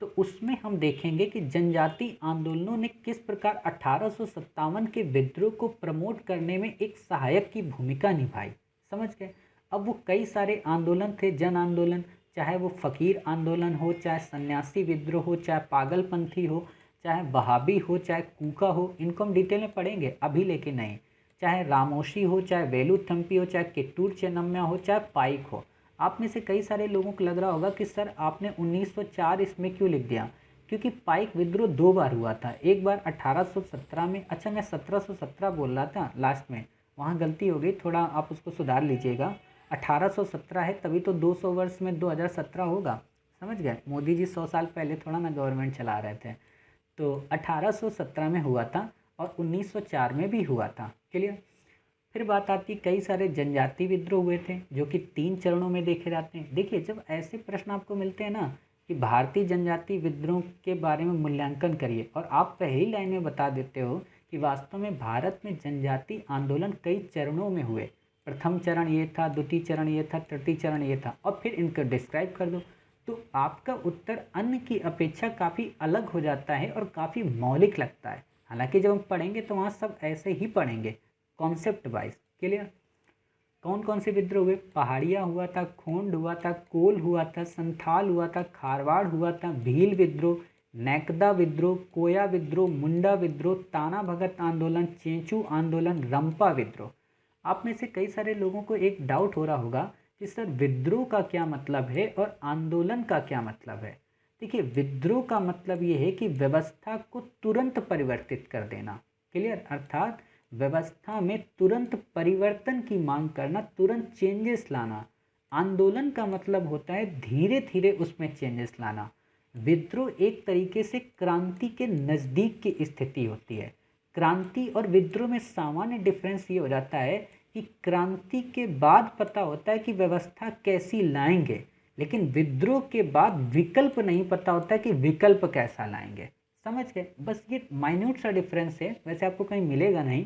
Speaker 1: तो उसमें हम देखेंगे कि जनजाति आंदोलनों ने किस प्रकार 1857 के विद्रोह को प्रमोट करने में एक सहायक की भूमिका निभाई। समझ गए। अब वो कई सारे आंदोलन थे, जन आंदोलन, चाहे वो फकीर आंदोलन हो, चाहे सन्यासी विद्रोह हो, चाहे पागलपंथी हो, चाहे बहाबी हो, चाहे कूका हो, इनको हम डिटेल में पढ़ेंगे, अभी लेके नहीं। चाहे रामोशी हो, चाहे वेलुथम्पी हो, चाहे किट्टूर चेन्नम्मा हो, चाहे पाइक हो। आप में से कई सारे लोगों को लग रहा होगा कि सर आपने 1904 इसमें क्यों लिख दिया? क्योंकि पाइक विद्रोह 2 बार हुआ था, एक बार 1817 में, अच्छा मैं 1717 बोल रहा था लास्ट में, वहाँ गलती हो गई, थोड़ा आप उसको सुधार लीजिएगा। 1817 है तभी तो 200 वर्ष में 2017 होगा। समझ गए। मोदी जी 100 साल पहले थोड़ा ना गवर्नमेंट चला रहे थे। तो 1817 में हुआ था और 1904 में भी हुआ था। क्लियर। फिर बात आती, कई सारे जनजाति विद्रोह हुए थे जो कि 3 चरणों में देखे जाते हैं। देखिए, जब ऐसे प्रश्न आपको मिलते हैं ना कि भारतीय जनजाति विद्रोह के बारे में मूल्यांकन करिए और आप पहली लाइन में बता देते हो कि वास्तव में भारत में जनजाति आंदोलन कई चरणों में हुए, प्रथम चरण ये था, द्वितीय चरण ये था, तृतीय चरण ये था, और फिर इनको डिस्क्राइब कर दो, तो आपका उत्तर अन्य की अपेक्षा काफ़ी अलग हो जाता है और काफ़ी मौलिक लगता है। हालांकि जब हम पढ़ेंगे तो वहाँ सब ऐसे ही पढ़ेंगे, कॉन्सेप्ट वाइज। क्लियर। कौन कौन से विद्रोह हुए? पहाड़िया हुआ था, खोंड हुआ था, कोल हुआ था, संथाल हुआ था, खारवाड़ हुआ था, भील विद्रोह, नैकदा विद्रोह, कोया विद्रोह, मुंडा विद्रोह, ताना भगत आंदोलन, चेंचू आंदोलन, रंपा विद्रोह। आप में से कई सारे लोगों को एक डाउट हो रहा होगा कि सर विद्रोह का क्या मतलब है और आंदोलन का क्या मतलब है। देखिए, विद्रोह का मतलब ये है कि व्यवस्था को तुरंत परिवर्तित कर देना, क्लियर, अर्थात व्यवस्था में तुरंत परिवर्तन की मांग करना, तुरंत चेंजेस लाना। आंदोलन का मतलब होता है धीरे धीरे उसमें चेंजेस लाना। विद्रोह एक तरीके से क्रांति के नज़दीक की स्थिति होती है। क्रांति और विद्रोह में सामान्य डिफरेंस ये हो जाता है कि क्रांति के बाद पता होता है कि व्यवस्था कैसी लाएंगे, लेकिन विद्रोह के बाद विकल्प नहीं पता होता है कि विकल्प कैसा लाएंगे। समझ गए, बस ये माइन्यूट सा डिफरेंस है, वैसे आपको कहीं मिलेगा नहीं।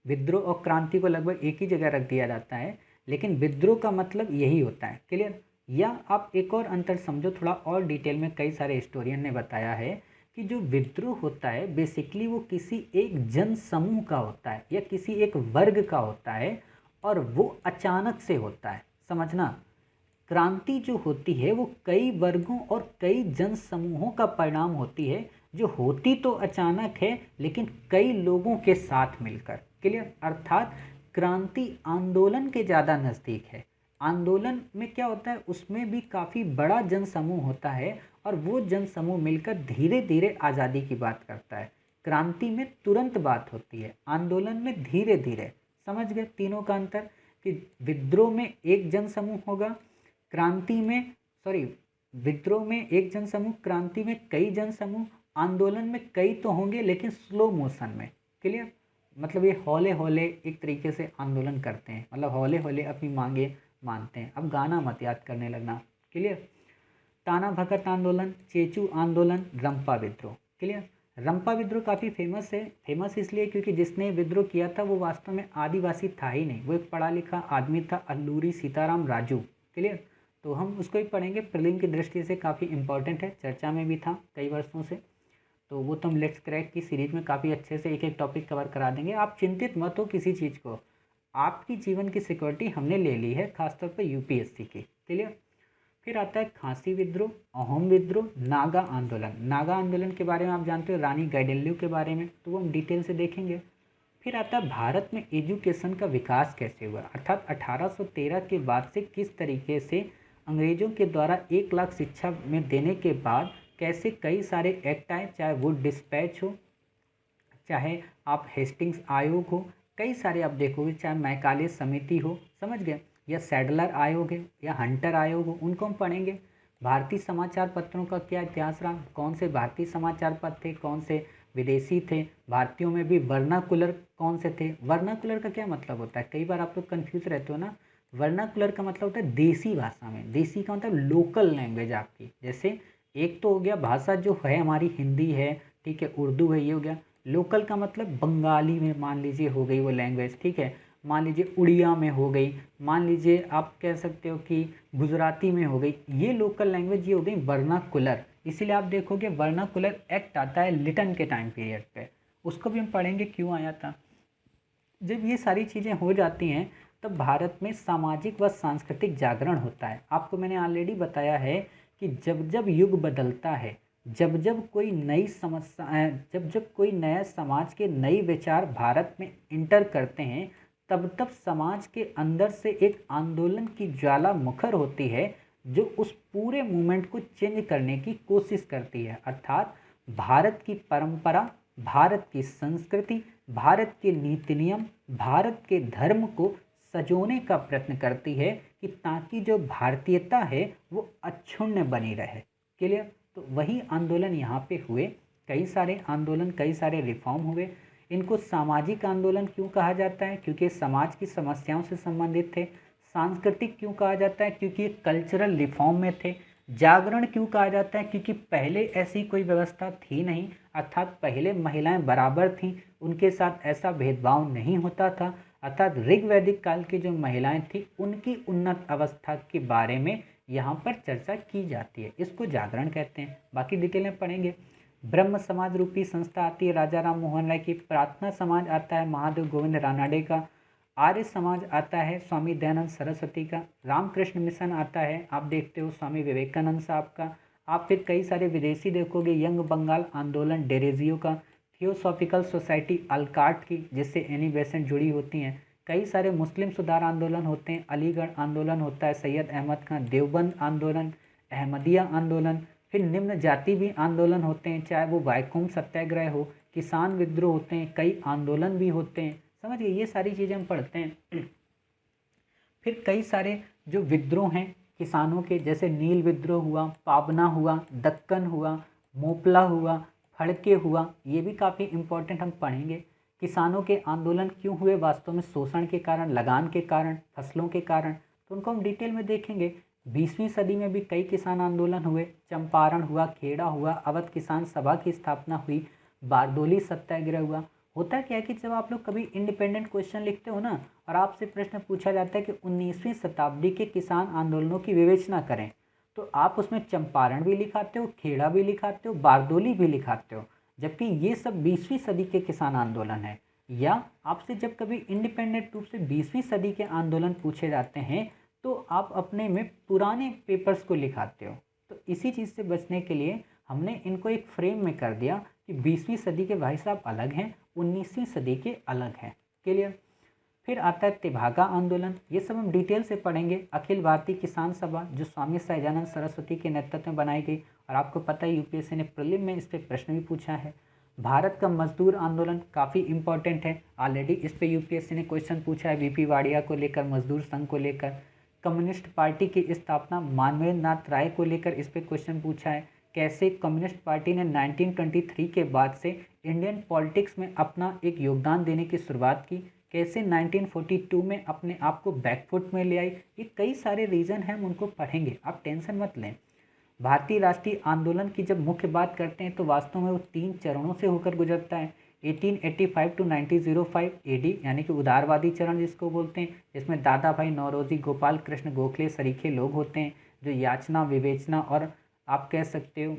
Speaker 1: विद्रोह और क्रांति को लगभग एक ही जगह रख दिया जाता है, लेकिन विद्रोह का मतलब यही होता है, क्लियर। या आप एक और अंतर समझो थोड़ा और डिटेल में, कई सारे हिस्टोरियन ने बताया है कि जो विद्रोह होता है बेसिकली वो किसी एक जन समूह का होता है या किसी एक वर्ग का होता है, और वो अचानक से होता है, समझना। क्रांति जो होती है वो कई वर्गों और कई जन समूहों का परिणाम होती है, जो होती तो अचानक है लेकिन कई लोगों के साथ मिलकर, क्लियर। अर्थात क्रांति आंदोलन के ज़्यादा नज़दीक है। आंदोलन में क्या होता है, उसमें भी काफ़ी बड़ा जन समूह होता है और वो जन समूह मिलकर धीरे धीरे आज़ादी की बात करता है। क्रांति में तुरंत बात होती है, आंदोलन में धीरे धीरे। समझ गए तीनों का अंतर, कि विद्रोह में एक जन समूह होगा, क्रांति में, सॉरी, विद्रोह में एक जन समूह, क्रांति में कई जन समूह, आंदोलन में कई तो होंगे लेकिन स्लो मोशन में, क्लियर। मतलब ये हौले हौले एक तरीके से आंदोलन करते हैं, मतलब हौले हौले अपनी मांगे मानते हैं। अब गाना मत याद करने लगना, क्लियर। ताना भगत आंदोलन, चेचू आंदोलन, रंपा विद्रोह, क्लियर। रंपा विद्रोह काफ़ी फेमस है, फेमस इसलिए क्योंकि जिसने विद्रोह किया था वो वास्तव में आदिवासी था ही नहीं, वो एक पढ़ा लिखा आदमी था, अल्लूरी सीताराम राजू, क्लियर। तो हम उसको ही पढ़ेंगे, प्रीलिम की दृष्टि से काफ़ी इंपॉर्टेंट है, चर्चा में भी था कई वर्षों से। तो वो तो हम लेट्स क्रैक की सीरीज में काफ़ी अच्छे से एक एक टॉपिक कवर करा देंगे। आप चिंतित मत हो किसी चीज़ को, आपकी जीवन की सिक्योरिटी हमने ले ली है, खासतौर पर यूपीएससी की, क्लियर। फिर आता है खांसी विद्रोह, अहोम विद्रोह, नागा आंदोलन। नागा आंदोलन के बारे में आप जानते हो, रानी गैडिल्यू के बारे में, तो वो हम डिटेल से देखेंगे। फिर आता है भारत में एजुकेशन का विकास कैसे हुआ, अर्थात 1813 के बाद से किस तरीके से अंग्रेजों के द्वारा 1 लाख शिक्षा में देने के बाद कैसे कई सारे एक्ट आए, चाहे वो डिस्पैच हो, चाहे आप हेस्टिंग्स आयोग हो, कई सारे आप देखोगे, चाहे मैकाले समिति हो, समझ गए, या सैडलर आयोग है या हंटर आयोग हो, उनको हम पढ़ेंगे। भारतीय समाचार पत्रों का क्या इतिहास रहा, कौन से भारतीय समाचार पत्र थे, कौन से विदेशी थे, भारतीयों में भी वर्नाकुलर कौन से थे। वर्नाकुलर का क्या मतलब होता है, कई बार आप लोग कन्फ्यूज रहते हो ना। वर्नाकुलर का मतलब होता है देसी भाषा में, देसी का मतलब लोकल लैंग्वेज आपकी। जैसे एक तो हो गया भाषा जो है हमारी हिंदी है, ठीक है, उर्दू है, ये हो गया। लोकल का मतलब बंगाली में मान लीजिए हो गई वो लैंग्वेज, ठीक है, मान लीजिए उड़िया में हो गई, मान लीजिए आप कह सकते हो कि गुजराती में हो गई, ये लोकल लैंग्वेज ये हो गई वर्नाकुलर। इसीलिए आप देखोगे वर्नाकुलर एक्ट आता है लिटन के टाइम पीरियड पे, उसको भी हम पढ़ेंगे क्यों आया था। जब ये सारी चीज़ें हो जाती हैं तब भारत में सामाजिक व सांस्कृतिक जागरण होता है। आपको मैंने ऑलरेडी बताया है कि जब जब युग बदलता है, जब जब कोई नई समस्या, जब जब कोई नया समाज के नए विचार भारत में इंटर करते हैं, तब तब समाज के अंदर से एक आंदोलन की ज्वाला मुखर होती है, जो उस पूरे मूवमेंट को चेंज करने की कोशिश करती है। अर्थात भारत की परंपरा, भारत की संस्कृति, भारत के नीति नियम, भारत के धर्म को सजोने का प्रयत्न करती है, कि ताकि जो भारतीयता है वो अक्षुण्ण बनी रहे, क्लियर। तो वही आंदोलन यहाँ पे हुए, कई सारे आंदोलन, कई सारे रिफॉर्म हुए। इनको सामाजिक आंदोलन क्यों कहा जाता है, क्योंकि समाज की समस्याओं से संबंधित थे। सांस्कृतिक क्यों कहा जाता है, क्योंकि कल्चरल रिफॉर्म में थे। जागरण क्यों कहा जाता है, क्योंकि पहले ऐसी कोई व्यवस्था थी नहीं, अर्थात पहले महिलाएं बराबर थीं, उनके साथ ऐसा भेदभाव नहीं होता था। अर्थात ऋग वैदिक काल की जो महिलाएं थी उनकी उन्नत अवस्था के बारे में यहाँ पर चर्चा की जाती है, इसको जागरण कहते हैं। बाकी डिटेल में पढ़ेंगे। ब्रह्म समाज रूपी संस्था आती है राजा राम मोहन राय की, प्रार्थना समाज आता है महादेव गोविंद रानाडे का, आर्य समाज आता है स्वामी दयानंद सरस्वती का, रामकृष्ण मिशन आता है आप देखते हो स्वामी विवेकानंद साहब का। आप फिर कई सारे विदेशी देखोगे, यंग बंगाल आंदोलन डेरेजियो का, थियोसॉफिकल सोसाइटी अल्काट की, जिससे एनी बेसेंट जुड़ी होती हैं, कई सारे मुस्लिम सुधार आंदोलन होते हैं, अलीगढ़ आंदोलन होता है, सैयद अहमद खान, देवबंद आंदोलन, अहमदिया आंदोलन, फिर निम्न जाति भी आंदोलन होते हैं, चाहे वो वाइकोम सत्याग्रह हो, किसान विद्रोह होते हैं, कई आंदोलन भी होते हैं। समझ गए, ये सारी चीज़ें हम पढ़ते हैं। फिर कई सारे जो विद्रोह हैं किसानों के, जैसे नील विद्रोह हुआ, पाबना हुआ, दक्कन हुआ, मोपला हुआ, फड़के हुआ, ये भी काफ़ी इम्पोर्टेंट हम पढ़ेंगे। किसानों के आंदोलन क्यों हुए, वास्तव में शोषण के कारण, लगान के कारण, फसलों के कारण, तो उनको हम डिटेल में देखेंगे। 20वीं सदी में भी कई किसान आंदोलन हुए, चंपारण हुआ, खेड़ा हुआ, अवध किसान सभा की स्थापना हुई, बारदोली सत्याग्रह हुआ। होता क्या है कि जब आप लोग कभी इंडिपेंडेंट क्वेश्चन लिखते हो ना, और आपसे प्रश्न पूछा जाता है कि 19वीं शताब्दी के किसान आंदोलनों की विवेचना करें, तो आप उसमें चंपारण भी लिखाते हो, खेड़ा भी लिखाते हो, बारदोली भी लिखाते हो, जबकि ये सब 20वीं सदी के किसान आंदोलन है। या आपसे जब कभी इंडिपेंडेंट रूप से 20वीं सदी के आंदोलन पूछे जाते हैं, तो आप अपने में पुराने पेपर्स को लिखाते हो। तो इसी चीज़ से बचने के लिए हमने इनको एक फ्रेम में कर दिया कि 20वीं सदी के भाई साहब अलग हैं, 19वीं सदी के अलग हैं। क्लियर। फिर आता है तेभागा आंदोलन, ये सब हम डिटेल से पढ़ेंगे। अखिल भारतीय किसान सभा जो स्वामी सहजानंद सरस्वती के नेतृत्व में बनाई गई, और आपको पता है यूपीएससी ने प्रीलिम में इस पर प्रश्न भी पूछा है। भारत का मजदूर आंदोलन काफ़ी इंपॉर्टेंट है, ऑलरेडी इस पर यूपीएससी ने क्वेश्चन पूछा है, वीपी वाडिया को लेकर, मजदूर संघ को लेकर। कम्युनिस्ट पार्टी की स्थापना मानवेंद्र नाथ राय को लेकर इस पर क्वेश्चन पूछा है। कैसे कम्युनिस्ट पार्टी ने 1923 के बाद से इंडियन पॉलिटिक्स में अपना एक योगदान देने की शुरुआत की, कैसे 1942 में अपने आप को बैकफुट में ले आई। ये कई सारे रीज़न हैं, हम उनको पढ़ेंगे, आप टेंशन मत लें। भारतीय राष्ट्रीय आंदोलन की जब मुख्य बात करते हैं तो वास्तव में वो 3 चरणों से होकर गुजरता है। 1885 टू 1905 एडी, यानी कि उदारवादी चरण जिसको बोलते हैं, जिसमें दादा भाई नौरोजी, गोपाल कृष्ण गोखले सरीखे लोग होते हैं, जो याचना, विवेचना और आप कह सकते हो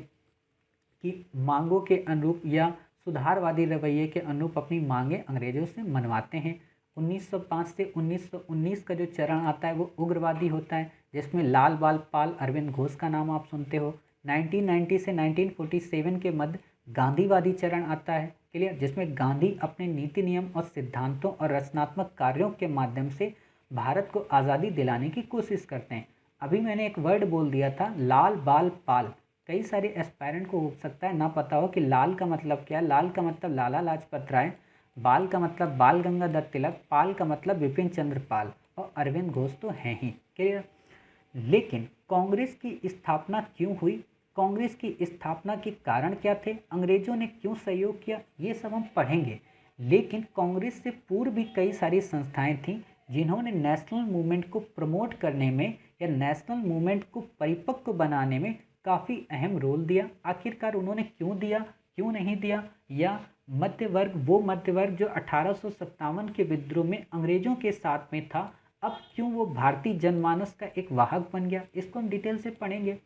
Speaker 1: कि मांगों के अनुरूप या सुधारवादी रवैये के अनुरूप अपनी मांगें अंग्रेजों से मनवाते हैं। 1905 से 1919 का जो चरण आता है वो उग्रवादी होता है, जिसमें लाल बाल पाल, अरविंद घोष का नाम आप सुनते हो। 1990 से 1947 के मध्य गांधीवादी चरण आता है, क्लियर, जिसमें गांधी अपने नीति नियम और सिद्धांतों और रचनात्मक कार्यों के माध्यम से भारत को आज़ादी दिलाने की कोशिश करते हैं। अभी मैंने एक वर्ड बोल दिया था, लाल बाल पाल। कई सारे एस्पायरेंट को हो सकता है ना पता हो कि लाल का मतलब क्या है। लाल का मतलब लाला लाजपत राय, बाल का मतलब बाल गंगाधर तिलक, पाल का मतलब विपिन चंद्र पाल, और अरविंद घोष तो हैं ही, क्लियर। लेकिन कांग्रेस की स्थापना क्यों हुई, कांग्रेस की स्थापना के कारण क्या थे, अंग्रेजों ने क्यों सहयोग किया, ये सब हम पढ़ेंगे। लेकिन कांग्रेस से पूर्व भी कई सारी संस्थाएं थीं जिन्होंने नेशनल मूवमेंट को प्रमोट करने में या नेशनल मूवमेंट को परिपक्व बनाने में काफ़ी अहम रोल दिया। आखिरकार उन्होंने क्यों दिया, क्यों नहीं दिया, या मध्य वर्ग, वो मध्य वर्ग जो 1857 के विद्रोह में अंग्रेजों के साथ में था, अब क्यों वो भारतीय जनमानस का एक वाहक बन गया, इसको हम डिटेल से पढ़ेंगे।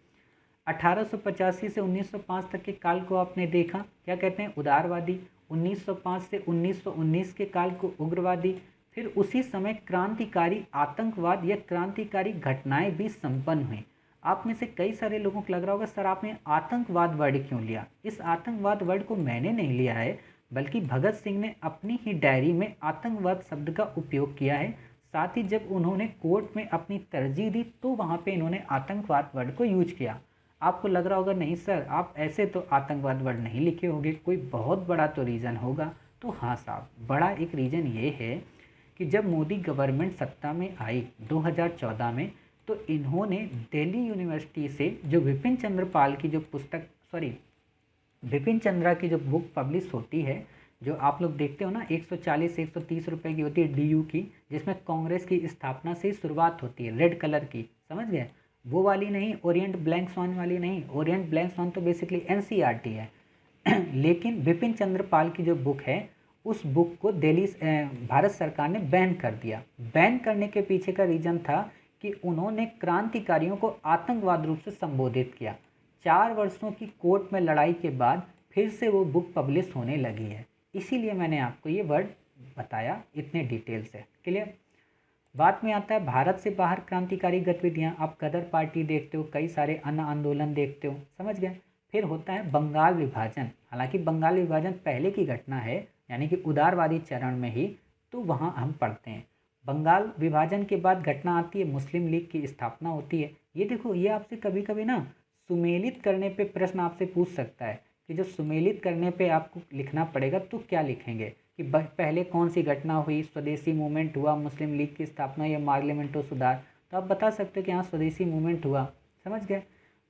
Speaker 1: 1885 से 1905 तक के काल को आपने देखा, क्या कहते हैं, उदारवादी। 1905 से 1919 के काल को उग्रवादी। फिर उसी समय क्रांतिकारी आतंकवाद या क्रांतिकारी घटनाएं भी संपन्न हुई। आप में से कई सारे लोगों को लग रहा होगा सर आपने आतंकवाद वर्ड क्यों लिया। इस आतंकवाद वर्ड को मैंने नहीं लिया है, बल्कि भगत सिंह ने अपनी ही डायरी में आतंकवाद शब्द का उपयोग किया है। साथ ही जब उन्होंने कोर्ट में अपनी तरजीह दी तो वहाँ पे इन्होंने आतंकवाद वर्ड को यूज किया। आपको लग रहा होगा नहीं सर आप ऐसे तो आतंकवाद वर्ड नहीं लिखे होंगे, कोई बहुत बड़ा तो रीज़न होगा। तो हाँ साहब, बड़ा एक रीज़न ये है कि जब मोदी गवर्नमेंट सत्ता में आई 2014 में, तो इन्होंने दिल्ली यूनिवर्सिटी से जो विपिन चंद्र पाल की जो पुस्तक, विपिन चंद्रा की जो बुक पब्लिश होती है, जो आप लोग देखते हो ना 140-130 रुपए की होती है डीयू की, जिसमें कांग्रेस की स्थापना से शुरुआत होती है, रेड कलर की, समझ गए, वो वाली नहीं, ओरिएंट ब्लैंक स्वान वाली नहीं। ओरिएंट ब्लैंक स्वान तो बेसिकली एनसीईआरटी है लेकिन विपिन चंद्र पाल की जो बुक है, उस बुक को दिल्ली भारत सरकार ने बैन कर दिया। बैन करने के पीछे का रीज़न था कि उन्होंने क्रांतिकारियों को आतंकवाद रूप से संबोधित किया। 4 वर्षों की कोर्ट में लड़ाई के बाद फिर से वो बुक पब्लिश होने लगी है, इसीलिए मैंने आपको ये वर्ड बताया इतने डिटेल से, क्लियर। बात में आता है भारत से बाहर क्रांतिकारी गतिविधियाँ। आप गदर पार्टी देखते हो, कई सारे अन्य आंदोलन देखते हो, समझ गए। फिर होता है बंगाल विभाजन। हालांकि बंगाल विभाजन पहले की घटना है, यानी कि उदारवादी चरण में ही, तो वहाँ हम पढ़ते हैं। बंगाल विभाजन के बाद घटना आती है, मुस्लिम लीग की स्थापना होती है। ये देखो, ये आपसे कभी कभी ना सुमेलित करने पे प्रश्न आपसे पूछ सकता है कि जो सुमेलित करने पे आपको लिखना पड़ेगा तो क्या लिखेंगे कि पहले कौन सी घटना हुई, स्वदेशी मूवमेंट हुआ, मुस्लिम लीग की स्थापना या मार्लियामेंटो सुधार। तो आप बता सकते हो कि हाँ स्वदेशी मूवमेंट हुआ, समझ गए,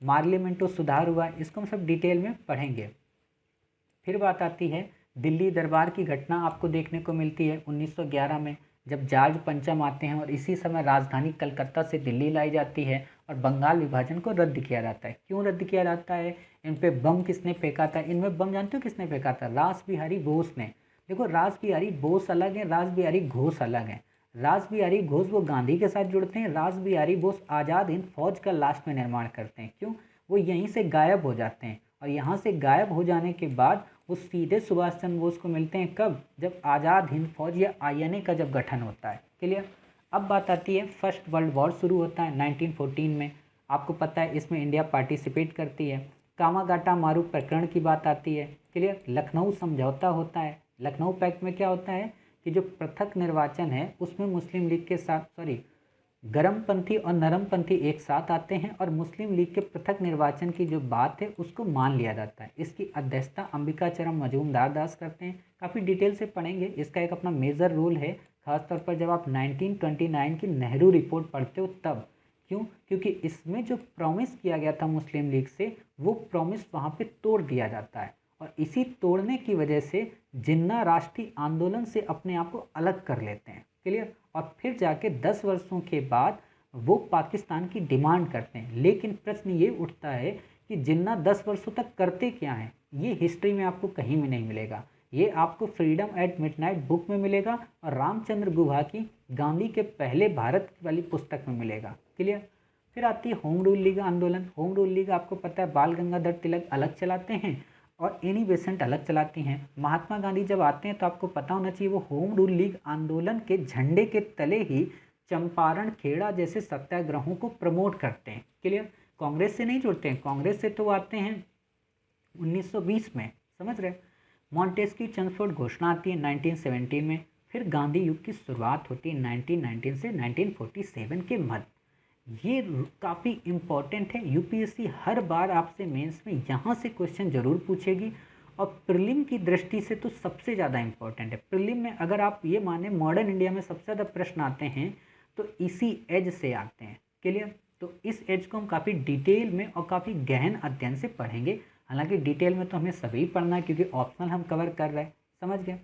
Speaker 1: मार्लियामेंटो सुधार हुआ, इसको हम सब डिटेल में पढ़ेंगे। फिर बात आती है दिल्ली दरबार की घटना आपको देखने को मिलती है 1911 में, जब जॉर्ज पंचम आते हैं और इसी समय राजधानी कलकत्ता से दिल्ली लाई जाती है और बंगाल विभाजन को रद्द किया जाता है। क्यों रद्द किया जाता है? इन पे बम किसने फेंका था? इनमें बम जानते हो किसने फेंका था? रास बिहारी बोस ने। देखो, रास बिहारी बोस अलग है, रास बिहारी घोष अलग है। रास बिहारी घोष वो गांधी के साथ जुड़ते हैं, रास बिहारी बोस आज़ाद हिंद फौज का लास्ट में निर्माण करते हैं। क्यों? वो यहीं से गायब हो जाते हैं और यहाँ से गायब हो जाने के बाद वो सीधे सुभाष चंद्र बोस को मिलते हैं। कब? जब आज़ाद हिंद फौज या आईएनए का जब गठन होता है। क्लियर? अब बात आती है फर्स्ट वर्ल्ड वॉर शुरू होता है 1914 में। आपको पता है इसमें इंडिया पार्टिसिपेट करती है। कामागाटा मारू प्रकरण की बात आती है। क्लियर? लखनऊ समझौता होता है। लखनऊ पैक्ट में क्या होता है कि जो पृथक निर्वाचन है उसमें मुस्लिम लीग के साथ गरमपंथी और नरमपंथी एक साथ आते हैं और मुस्लिम लीग के पृथक निर्वाचन की जो बात है उसको मान लिया जाता है। इसकी अध्यक्षता अंबिकाचरम मजूमदार दास करते हैं। काफ़ी डिटेल से पढ़ेंगे, इसका एक अपना मेजर रोल है, खासतौर पर जब आप 1929 की नेहरू रिपोर्ट पढ़ते हो तब। क्यों? क्योंकि इसमें जो प्रॉमिस किया गया था मुस्लिम लीग से वो प्रॉमिस वहाँ पे तोड़ दिया जाता है और इसी तोड़ने की वजह से जिन्ना राष्ट्रीय आंदोलन से अपने आप को अलग कर लेते हैं। क्लियर? और फिर जाके 10 वर्षों के बाद वो पाकिस्तान की डिमांड करते हैं। लेकिन प्रश्न ये उठता है कि जिन्ना 10 वर्षों तक करते क्या हैं? ये हिस्ट्री में आपको कहीं भी नहीं मिलेगा। ये आपको फ्रीडम एट मिडनाइट बुक में मिलेगा और रामचंद्र गुहा की गांधी के पहले भारत वाली पुस्तक में मिलेगा। क्लियर? फिर आती है होम रूल लीग आंदोलन। होम रूल लीग आपको पता है बाल गंगाधर तिलक अलग चलाते हैं और एनी बेसेंट अलग चलाती हैं। महात्मा गांधी जब आते हैं तो आपको पता होना चाहिए वो होम रूल लीग आंदोलन के झंडे के तले ही चंपारण, खेड़ा जैसे सत्याग्रहों को प्रमोट करते हैं। क्लियर? कांग्रेस से नहीं जुड़ते हैं, कांग्रेस से तो आते हैं 1920 में, समझ रहे। मॉन्टेस्क्यू चंद्रफोर्ड घोषणा आती है 1917 में। फिर गांधी युग की शुरुआत होती है 1919 से 1947 के मध्य। ये काफ़ी इम्पॉर्टेंट है, यूपीएससी हर बार आपसे मेंस में यहाँ से क्वेश्चन जरूर पूछेगी और प्रीलिम की दृष्टि से तो सबसे ज़्यादा इम्पॉर्टेंट है। प्रीलिम में अगर आप ये माने मॉडर्न इंडिया में सबसे ज़्यादा प्रश्न आते हैं तो इसी एज से आते हैं। क्लियर? तो इस एज को हम काफ़ी डिटेल में और काफ़ी गहन अध्ययन से पढ़ेंगे। हालांकि डिटेल में तो हमें सभी पढ़ना है क्योंकि ऑप्शनल हम कवर कर रहे हैं, समझ गए।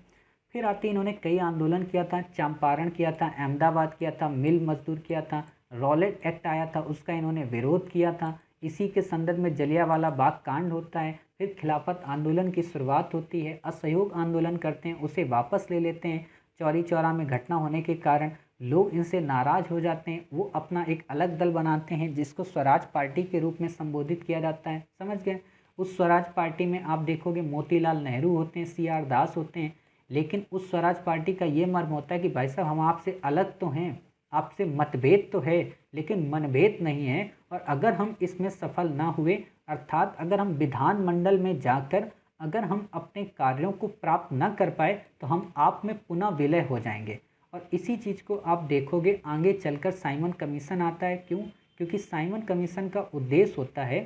Speaker 1: फिर आते इन्होंने कई आंदोलन किया था, चंपारण किया था, अहमदाबाद किया था, मिल मजदूर किया था, रॉलेट एक्ट आया था उसका इन्होंने विरोध किया था। इसी के संदर्भ में जलियांवाला बाग कांड होता है। फिर खिलाफत आंदोलन की शुरुआत होती है, असहयोग आंदोलन करते हैं, उसे वापस ले लेते हैं। चौरी चौरा में घटना होने के कारण लोग इनसे नाराज हो जाते हैं, वो अपना एक अलग दल बनाते हैं जिसको स्वराज पार्टी के रूप में संबोधित किया जाता है, समझ गए। उस स्वराज पार्टी में आप देखोगे मोतीलाल नेहरू होते हैं, सी आर दास होते हैं। लेकिन उस स्वराज पार्टी का ये मर्म होता है कि भाई साहब हम आपसे अलग तो हैं, आपसे मतभेद तो है लेकिन मनभेद नहीं है, और अगर हम इसमें सफल ना हुए अर्थात अगर हम विधानमंडल में जाकर अगर हम अपने कार्यों को प्राप्त न कर पाए तो हम आप में पुनः विलय हो जाएंगे। और इसी चीज़ को आप देखोगे आगे चलकर साइमन कमीशन आता है। क्यों? क्योंकि साइमन कमीशन का उद्देश्य होता है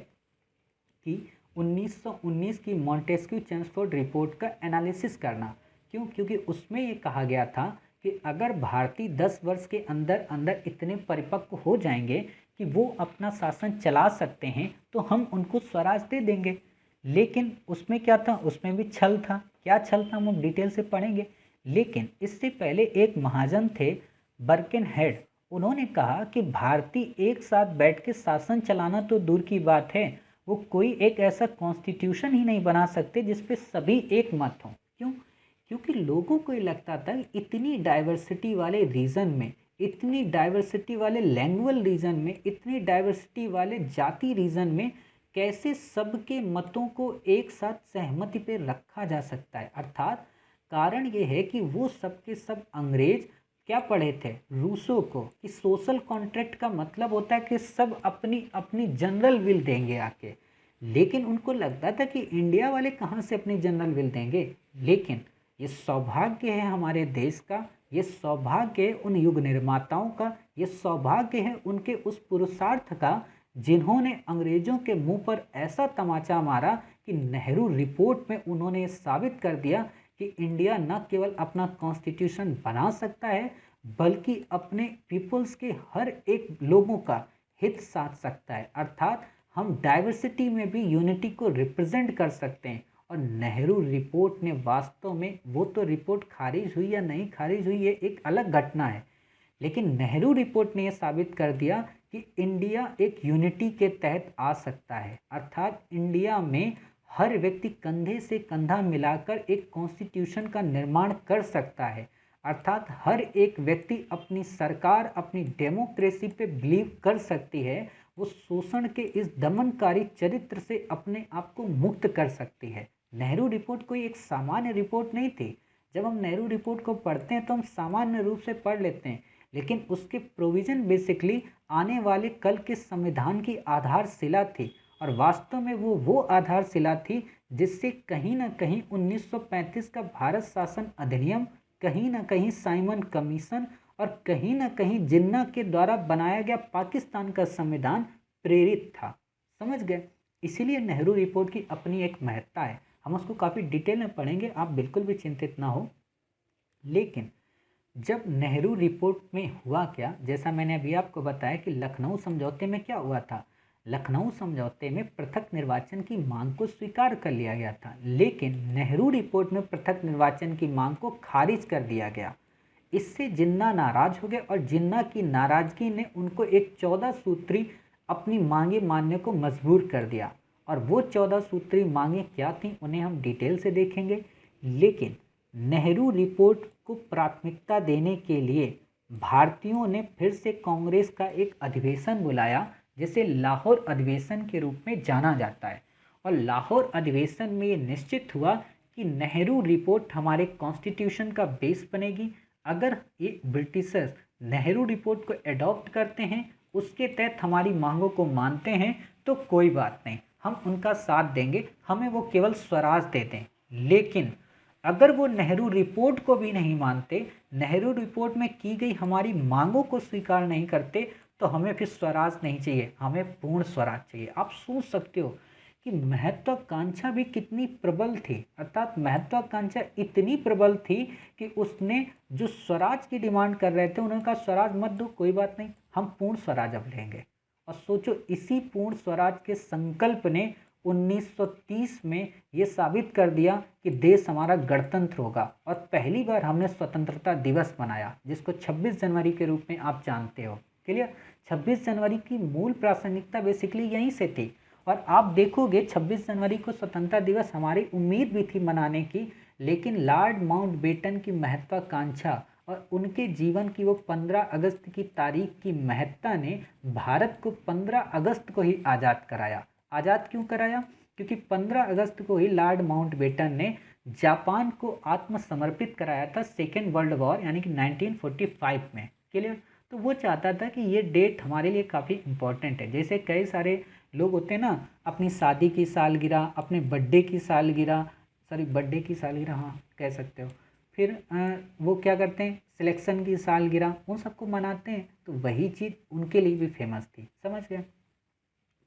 Speaker 1: कि 1919 की मॉन्टेस्क्यू चेम्सफोर्ड रिपोर्ट का एनालिसिस करना। क्यों? क्योंकि उसमें ये कहा गया था कि अगर भारतीय 10 वर्ष के अंदर अंदर इतने परिपक्व हो जाएंगे कि वो अपना शासन चला सकते हैं तो हम उनको स्वराज दे देंगे। लेकिन उसमें क्या था? उसमें भी छल था। क्या छल था हम डिटेल से पढ़ेंगे। लेकिन इससे पहले एक महाजन थे बर्केनहेड, उन्होंने कहा कि भारतीय एक साथ बैठ के शासन चलाना तो दूर की बात है, वो कोई एक ऐसा कॉन्स्टिट्यूशन ही नहीं बना सकते जिसपे सभी एक मत हों। क्यों? क्योंकि लोगों को ये लगता था इतनी डाइवर्सिटी वाले रीजन में, इतनी डाइवर्सिटी वाले लैंग्वेज रीजन में, इतनी डाइवर्सिटी वाले जाति रीजन में कैसे सबके मतों को एक साथ सहमति पे रखा जा सकता है। अर्थात कारण ये है कि वो सबके सब अंग्रेज क्या पढ़े थे? रूसो को, कि सोशल कॉन्ट्रैक्ट का मतलब होता है कि सब अपनी अपनी जनरल विल देंगे आके। लेकिन उनको लगता था कि इंडिया वाले कहाँ से अपनी जनरल विल देंगे। लेकिन ये सौभाग्य है हमारे देश का ये सौभाग्य है उन युग निर्माताओं का, ये सौभाग्य है उनके उस पुरुषार्थ का जिन्होंने अंग्रेजों के मुंह पर ऐसा तमाचा मारा कि नेहरू रिपोर्ट में उन्होंने साबित कर दिया कि इंडिया न केवल अपना कॉन्स्टिट्यूशन बना सकता है बल्कि अपने पीपल्स के हर एक लोगों का हित साध सकता है, अर्थात हम डाइवर्सिटी में भी यूनिटी को रिप्रेजेंट कर सकते हैं। और नेहरू रिपोर्ट ने वास्तव में, वो तो रिपोर्ट खारिज हुई या नहीं खारिज हुई ये एक अलग घटना है, लेकिन नेहरू रिपोर्ट ने यह साबित कर दिया कि इंडिया एक यूनिटी के तहत आ सकता है, अर्थात इंडिया में हर व्यक्ति कंधे से कंधा मिलाकर एक कॉन्स्टिट्यूशन का निर्माण कर सकता है, अर्थात हर एक व्यक्ति अपनी सरकार, अपनी डेमोक्रेसी पे बिलीव कर सकती है, वो शोषण के इस दमनकारी चरित्र से अपने आप को मुक्त कर सकती है। नेहरू रिपोर्ट कोई एक सामान्य रिपोर्ट नहीं थी। जब हम नेहरू रिपोर्ट को पढ़ते हैं तो हम सामान्य रूप से पढ़ लेते हैं, लेकिन उसके प्रोविज़न बेसिकली आने वाले कल के संविधान की आधारशिला थी, और वास्तव में वो आधारशिला थी जिससे कहीं ना कहीं 1935 का भारत शासन अधिनियम, कहीं ना कहीं साइमन कमीशन और कहीं ना कहीं जिन्ना के द्वारा बनाया गया पाकिस्तान का संविधान प्रेरित था। समझ गए? इसीलिए नेहरू रिपोर्ट की अपनी एक महत्ता है, हम उसको काफ़ी डिटेल में पढ़ेंगे, आप बिल्कुल भी चिंतित ना हो। लेकिन जब नेहरू रिपोर्ट में हुआ क्या, जैसा मैंने अभी आपको बताया कि लखनऊ समझौते में क्या हुआ था, लखनऊ समझौते में पृथक निर्वाचन की मांग को स्वीकार कर लिया गया था, लेकिन नेहरू रिपोर्ट में पृथक निर्वाचन की मांग को खारिज कर दिया गया। इससे जिन्ना नाराज हो गए और जिन्ना की नाराजगी ने उनको एक 14 सूत्री अपनी मांगे मानने को मजबूर कर दिया, और वो 14 सूत्री मांगे क्या थी उन्हें हम डिटेल से देखेंगे। लेकिन नेहरू रिपोर्ट को प्राथमिकता देने के लिए भारतीयों ने फिर से कांग्रेस का एक अधिवेशन बुलाया, जिसे लाहौर अधिवेशन के रूप में जाना जाता है। और लाहौर अधिवेशन में ये निश्चित हुआ कि नेहरू रिपोर्ट हमारे कॉन्स्टिट्यूशन का बेस बनेगी। अगर ये ब्रिटिशर्स नेहरू रिपोर्ट को एडॉप्ट करते हैं, उसके तहत हमारी मांगों को मानते हैं, तो कोई बात नहीं, हम उनका साथ देंगे, हमें वो केवल स्वराज दे दें। लेकिन अगर वो नेहरू रिपोर्ट को भी नहीं मानते, नेहरू रिपोर्ट में की गई हमारी मांगों को स्वीकार नहीं करते, तो हमें फिर स्वराज नहीं चाहिए, हमें पूर्ण स्वराज चाहिए। आप सोच सकते हो कि महत्वाकांक्षा भी कितनी प्रबल थी, अर्थात महत्वाकांक्षा इतनी प्रबल थी कि उसने जो स्वराज की डिमांड कर रहे थे उन्होंने कहा स्वराज मत दो, कोई बात नहीं, हम पूर्ण स्वराज अब लेंगे। और सोचो, इसी पूर्ण स्वराज के संकल्प ने 1930 में ये साबित कर दिया कि देश हमारा गणतंत्र होगा, और पहली बार हमने स्वतंत्रता दिवस मनाया, जिसको 26 जनवरी के रूप में आप जानते हो। क्लियर? 26 जनवरी की मूल प्रासंगिकता बेसिकली यहीं से थी। और आप देखोगे 26 जनवरी को स्वतंत्रता दिवस हमारी उम्मीद भी थी मनाने की, लेकिन लॉर्ड माउंटबेटन की महत्वाकांक्षा और उनके जीवन की वो 15 अगस्त की तारीख की महत्ता ने भारत को 15 अगस्त को ही आज़ाद कराया। आज़ाद क्यों कराया? क्योंकि 15 अगस्त को ही लॉर्ड माउंटबेटन ने जापान को आत्मसमर्पित कराया था सेकेंड वर्ल्ड वॉर यानी कि 1945 में। क्लियर? तो वो चाहता था कि ये डेट हमारे लिए काफ़ी इम्पोर्टेंट है। जैसे कई सारे लोग होते हैं ना, अपनी शादी की सालगिरह, अपने बर्थडे की सालगिरह, सॉरी बर्थडे की सालगिरह, हाँ कह सकते हो, फिर वो क्या करते हैं, सिलेक्शन की सालगिरह, उन सबको मनाते हैं। तो वही चीज़ उनके लिए भी फेमस थी। समझ गए?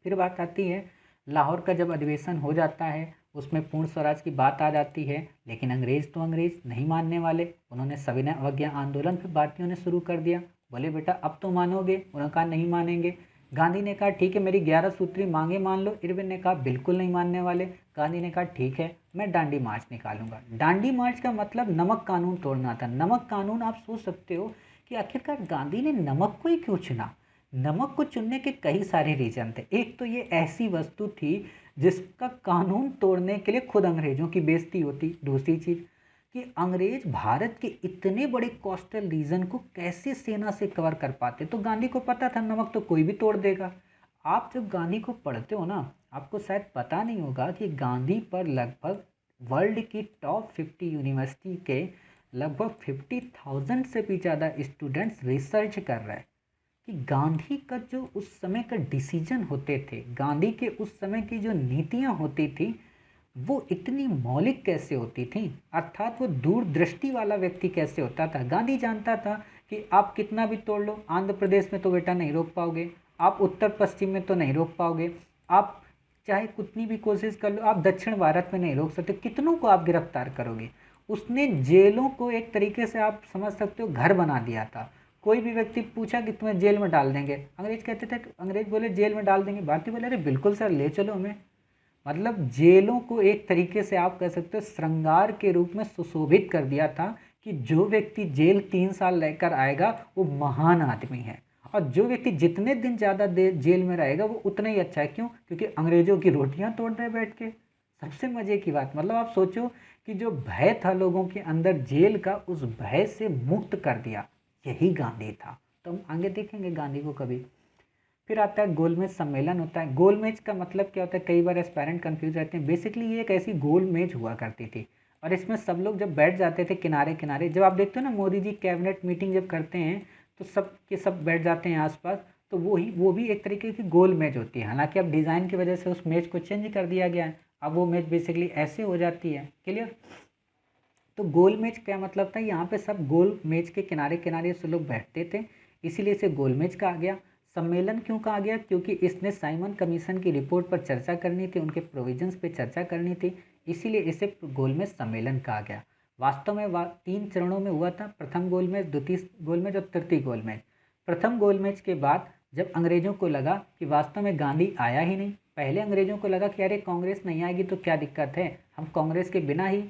Speaker 1: फिर बात आती है लाहौर का जब अधिवेशन हो जाता है, उसमें पूर्ण स्वराज की बात आ जाती है, लेकिन अंग्रेज़ तो अंग्रेज़ नहीं मानने वाले। उन्होंने सविनय अवज्ञा आंदोलन फिर भारतीयों ने शुरू कर दिया। बोले बेटा अब तो मानोगे, उन्होंने कहा नहीं मानेंगे। गांधी ने कहा ठीक है मेरी 11 सूत्री मांगे मान लो। इरविन ने कहा बिल्कुल नहीं मानने वाले। गांधी ने कहा ठीक है मैं डांडी मार्च निकालूंगा। डांडी मार्च का मतलब नमक कानून तोड़ना था। नमक कानून, आप सोच सकते हो कि आखिरकार गांधी ने नमक को ही क्यों चुना। नमक को चुनने के कई सारे रीजन थे। एक तो ये ऐसी वस्तु थी जिसका कानून तोड़ने के लिए खुद अंग्रेजों की बेइज्जती होती। दूसरी चीज़ कि अंग्रेज भारत के इतने बड़े कोस्टल रीजन को कैसे सेना से कवर कर पाते, तो गांधी को पता था नमक तो कोई भी तोड़ देगा। आप जब गांधी को पढ़ते हो ना, आपको शायद पता नहीं होगा कि गांधी पर लगभग वर्ल्ड की टॉप 50 यूनिवर्सिटी के लगभग 50,000 से भी ज़्यादा स्टूडेंट्स रिसर्च कर रहे हैं कि गांधी का जो उस समय का डिसीजन होते थे, गांधी के उस समय की जो नीतियाँ होती थी, वो इतनी मौलिक कैसे होती थी, अर्थात वो दूरदृष्टि वाला व्यक्ति कैसे होता था। गांधी जानता था कि आप कितना भी तोड़ लो, आंध्र प्रदेश में तो बेटा नहीं रोक पाओगे, आप उत्तर पश्चिम में तो नहीं रोक पाओगे, आप चाहे कितनी भी कोशिश कर लो, आप दक्षिण भारत में नहीं रोक सकते, कितनों को आप गिरफ्तार करोगे। उसने जेलों को एक तरीके से आप समझ सकते हो घर बना दिया था। कोई भी व्यक्ति पूछा कि तुम्हें जेल में डाल देंगे, अंग्रेज कहते थे, अंग्रेज बोले जेल में डाल देंगे, भारतीय बोले अरे बिल्कुल सर ले चलो हमें। मतलब जेलों को एक तरीके से आप कह सकते हो श्रृंगार के रूप में सुशोभित कर दिया था कि जो व्यक्ति जेल 3 साल रहकर आएगा वो महान आदमी है, और जो व्यक्ति जितने दिन ज़्यादा देर जेल में रहेगा वो उतना ही अच्छा है। क्यों? क्योंकि अंग्रेजों की रोटियां तोड़ रहे बैठ के। सबसे मजे की बात, मतलब आप सोचो कि जो भय था लोगों के अंदर जेल का, उस भय से मुक्त कर दिया, यही गांधी था। तो हम आगे देखेंगे गांधी को कभी। फिर आता है गोलमेज सम्मेलन होता है। गोलमेज का मतलब क्या होता है, कई बार एस्पायरेंट कंफ्यूज रहते हैं। बेसिकली ये एक ऐसी गोल मेज हुआ करती थी, और इसमें सब लोग जब बैठ जाते थे किनारे किनारे, जब आप देखते हो ना मोदी जी कैबिनेट मीटिंग जब करते हैं तो सब के सब बैठ जाते हैं आसपास, तो वो भी एक तरीके की गोल मेज होती है। हालांकि अब डिज़ाइन की वजह से उस मेज को चेंज कर दिया गया है, अब वो मेज बेसिकली ऐसे हो जाती है। क्लियर? तो गोल मेज क्या मतलब था, यहाँ पे सब गोल मेज के किनारे किनारे से लोग बैठते थे, इसीलिए इसे गोल मेज कहा गया। सम्मेलन क्यों कहा गया? क्योंकि इसने साइमन कमीशन की रिपोर्ट पर चर्चा करनी थी, उनके प्रोविजंस पे चर्चा करनी थी, इसीलिए इसे गोलमेज सम्मेलन कहा गया। वास्तव में 3 चरणों में हुआ था, प्रथम गोलमेज, द्वितीय गोलमेज और तृतीय गोलमेज। प्रथम गोलमेज के बाद जब अंग्रेजों को लगा कि वास्तव में गांधी आया ही नहीं, पहले अंग्रेजों को लगा कि अरे कांग्रेस नहीं आएगी तो क्या दिक्कत है, हम कांग्रेस के बिना ही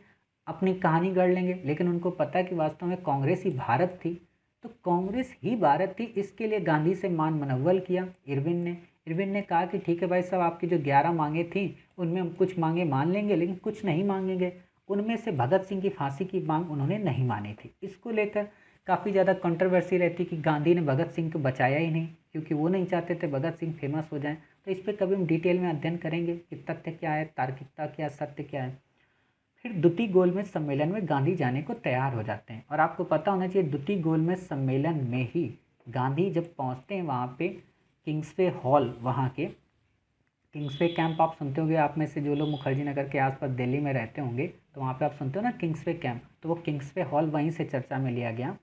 Speaker 1: अपनी कहानी गढ़ लेंगे, लेकिन उनको पता है कि वास्तव में कांग्रेस ही भारत थी। तो कांग्रेस ही भारत थी, इसके लिए गांधी से मान मनव्वल किया इरविन ने कहा कि ठीक है भाई साहब, आपकी जो 11 मांगे थी उनमें हम कुछ मांगे मान लेंगे, लेकिन कुछ नहीं मांगेंगे। उनमें से भगत सिंह की फांसी की मांग उन्होंने नहीं मानी थी। इसको लेकर काफ़ी ज़्यादा कंट्रोवर्सी रहती कि गांधी ने भगत सिंह को बचाया ही नहीं, क्योंकि वो नहीं चाहते थे भगत सिंह फेमस हो जाएं। तो इस पर कभी हम डिटेल में अध्ययन करेंगे कि तथ्य क्या है, तार्किकता क्या, सत्य क्या है। फिर द्वितीय गोलमेज सम्मेलन में गांधी जाने को तैयार हो जाते हैं, और आपको पता होना चाहिए द्वितीय गोलमेज सम्मेलन में ही गांधी जब पहुंचते हैं वहाँ पे किंग्सवे हॉल, वहाँ के किंग्सवे कैंप आप सुनते होंगे, आप में से जो लोग मुखर्जी नगर के आसपास दिल्ली में रहते होंगे तो वहाँ पे आप सुनते हो ना किंग्सवे कैंप, तो वो किंग्सवे हॉल वहीं से चर्चा में लिया गया।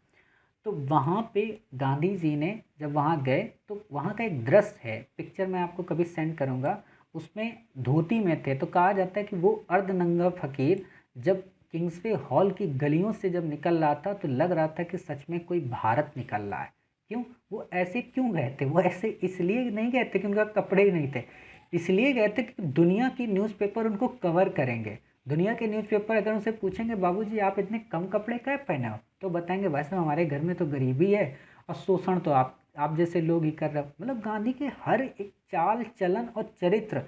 Speaker 1: तो वहाँ पे गांधी जी ने जब वहाँ गए तो वहाँ का एक दृश्य है, पिक्चर मैं आपको कभी सेंड करूँगा, उसमें धोती में थे। तो कहा जाता है कि वो अर्धनंगा फकीर जब किंग्सवे हॉल की गलियों से जब निकल रहा था तो लग रहा था कि सच में कोई भारत निकल रहा है। क्यों? वो ऐसे क्यों गए थे? वो ऐसे इसलिए नहीं गए थे कि उनका कपड़े ही नहीं थे, इसलिए गए थे कि दुनिया की न्यूज़पेपर उनको कवर करेंगे। दुनिया के न्यूज़पेपर अगर उनसे पूछेंगे बाबूजी आप इतने कम कपड़े क्या पहने हो, तो बताएंगे वैसे हमारे घर में तो गरीबी है और शोषण तो आप जैसे लोग ही कर रहे हो। मतलब गांधी के हर एक चाल चलन और चरित्र,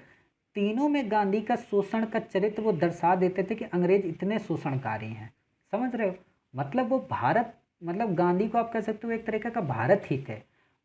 Speaker 1: तीनों में गांधी का शोषण का चरित्र वो दर्शा देते थे कि अंग्रेज इतने शोषणकारी हैं। समझ रहे हो? मतलब वो भारत, मतलब गांधी को आप कह सकते हो एक तरीके का भारत ही थे,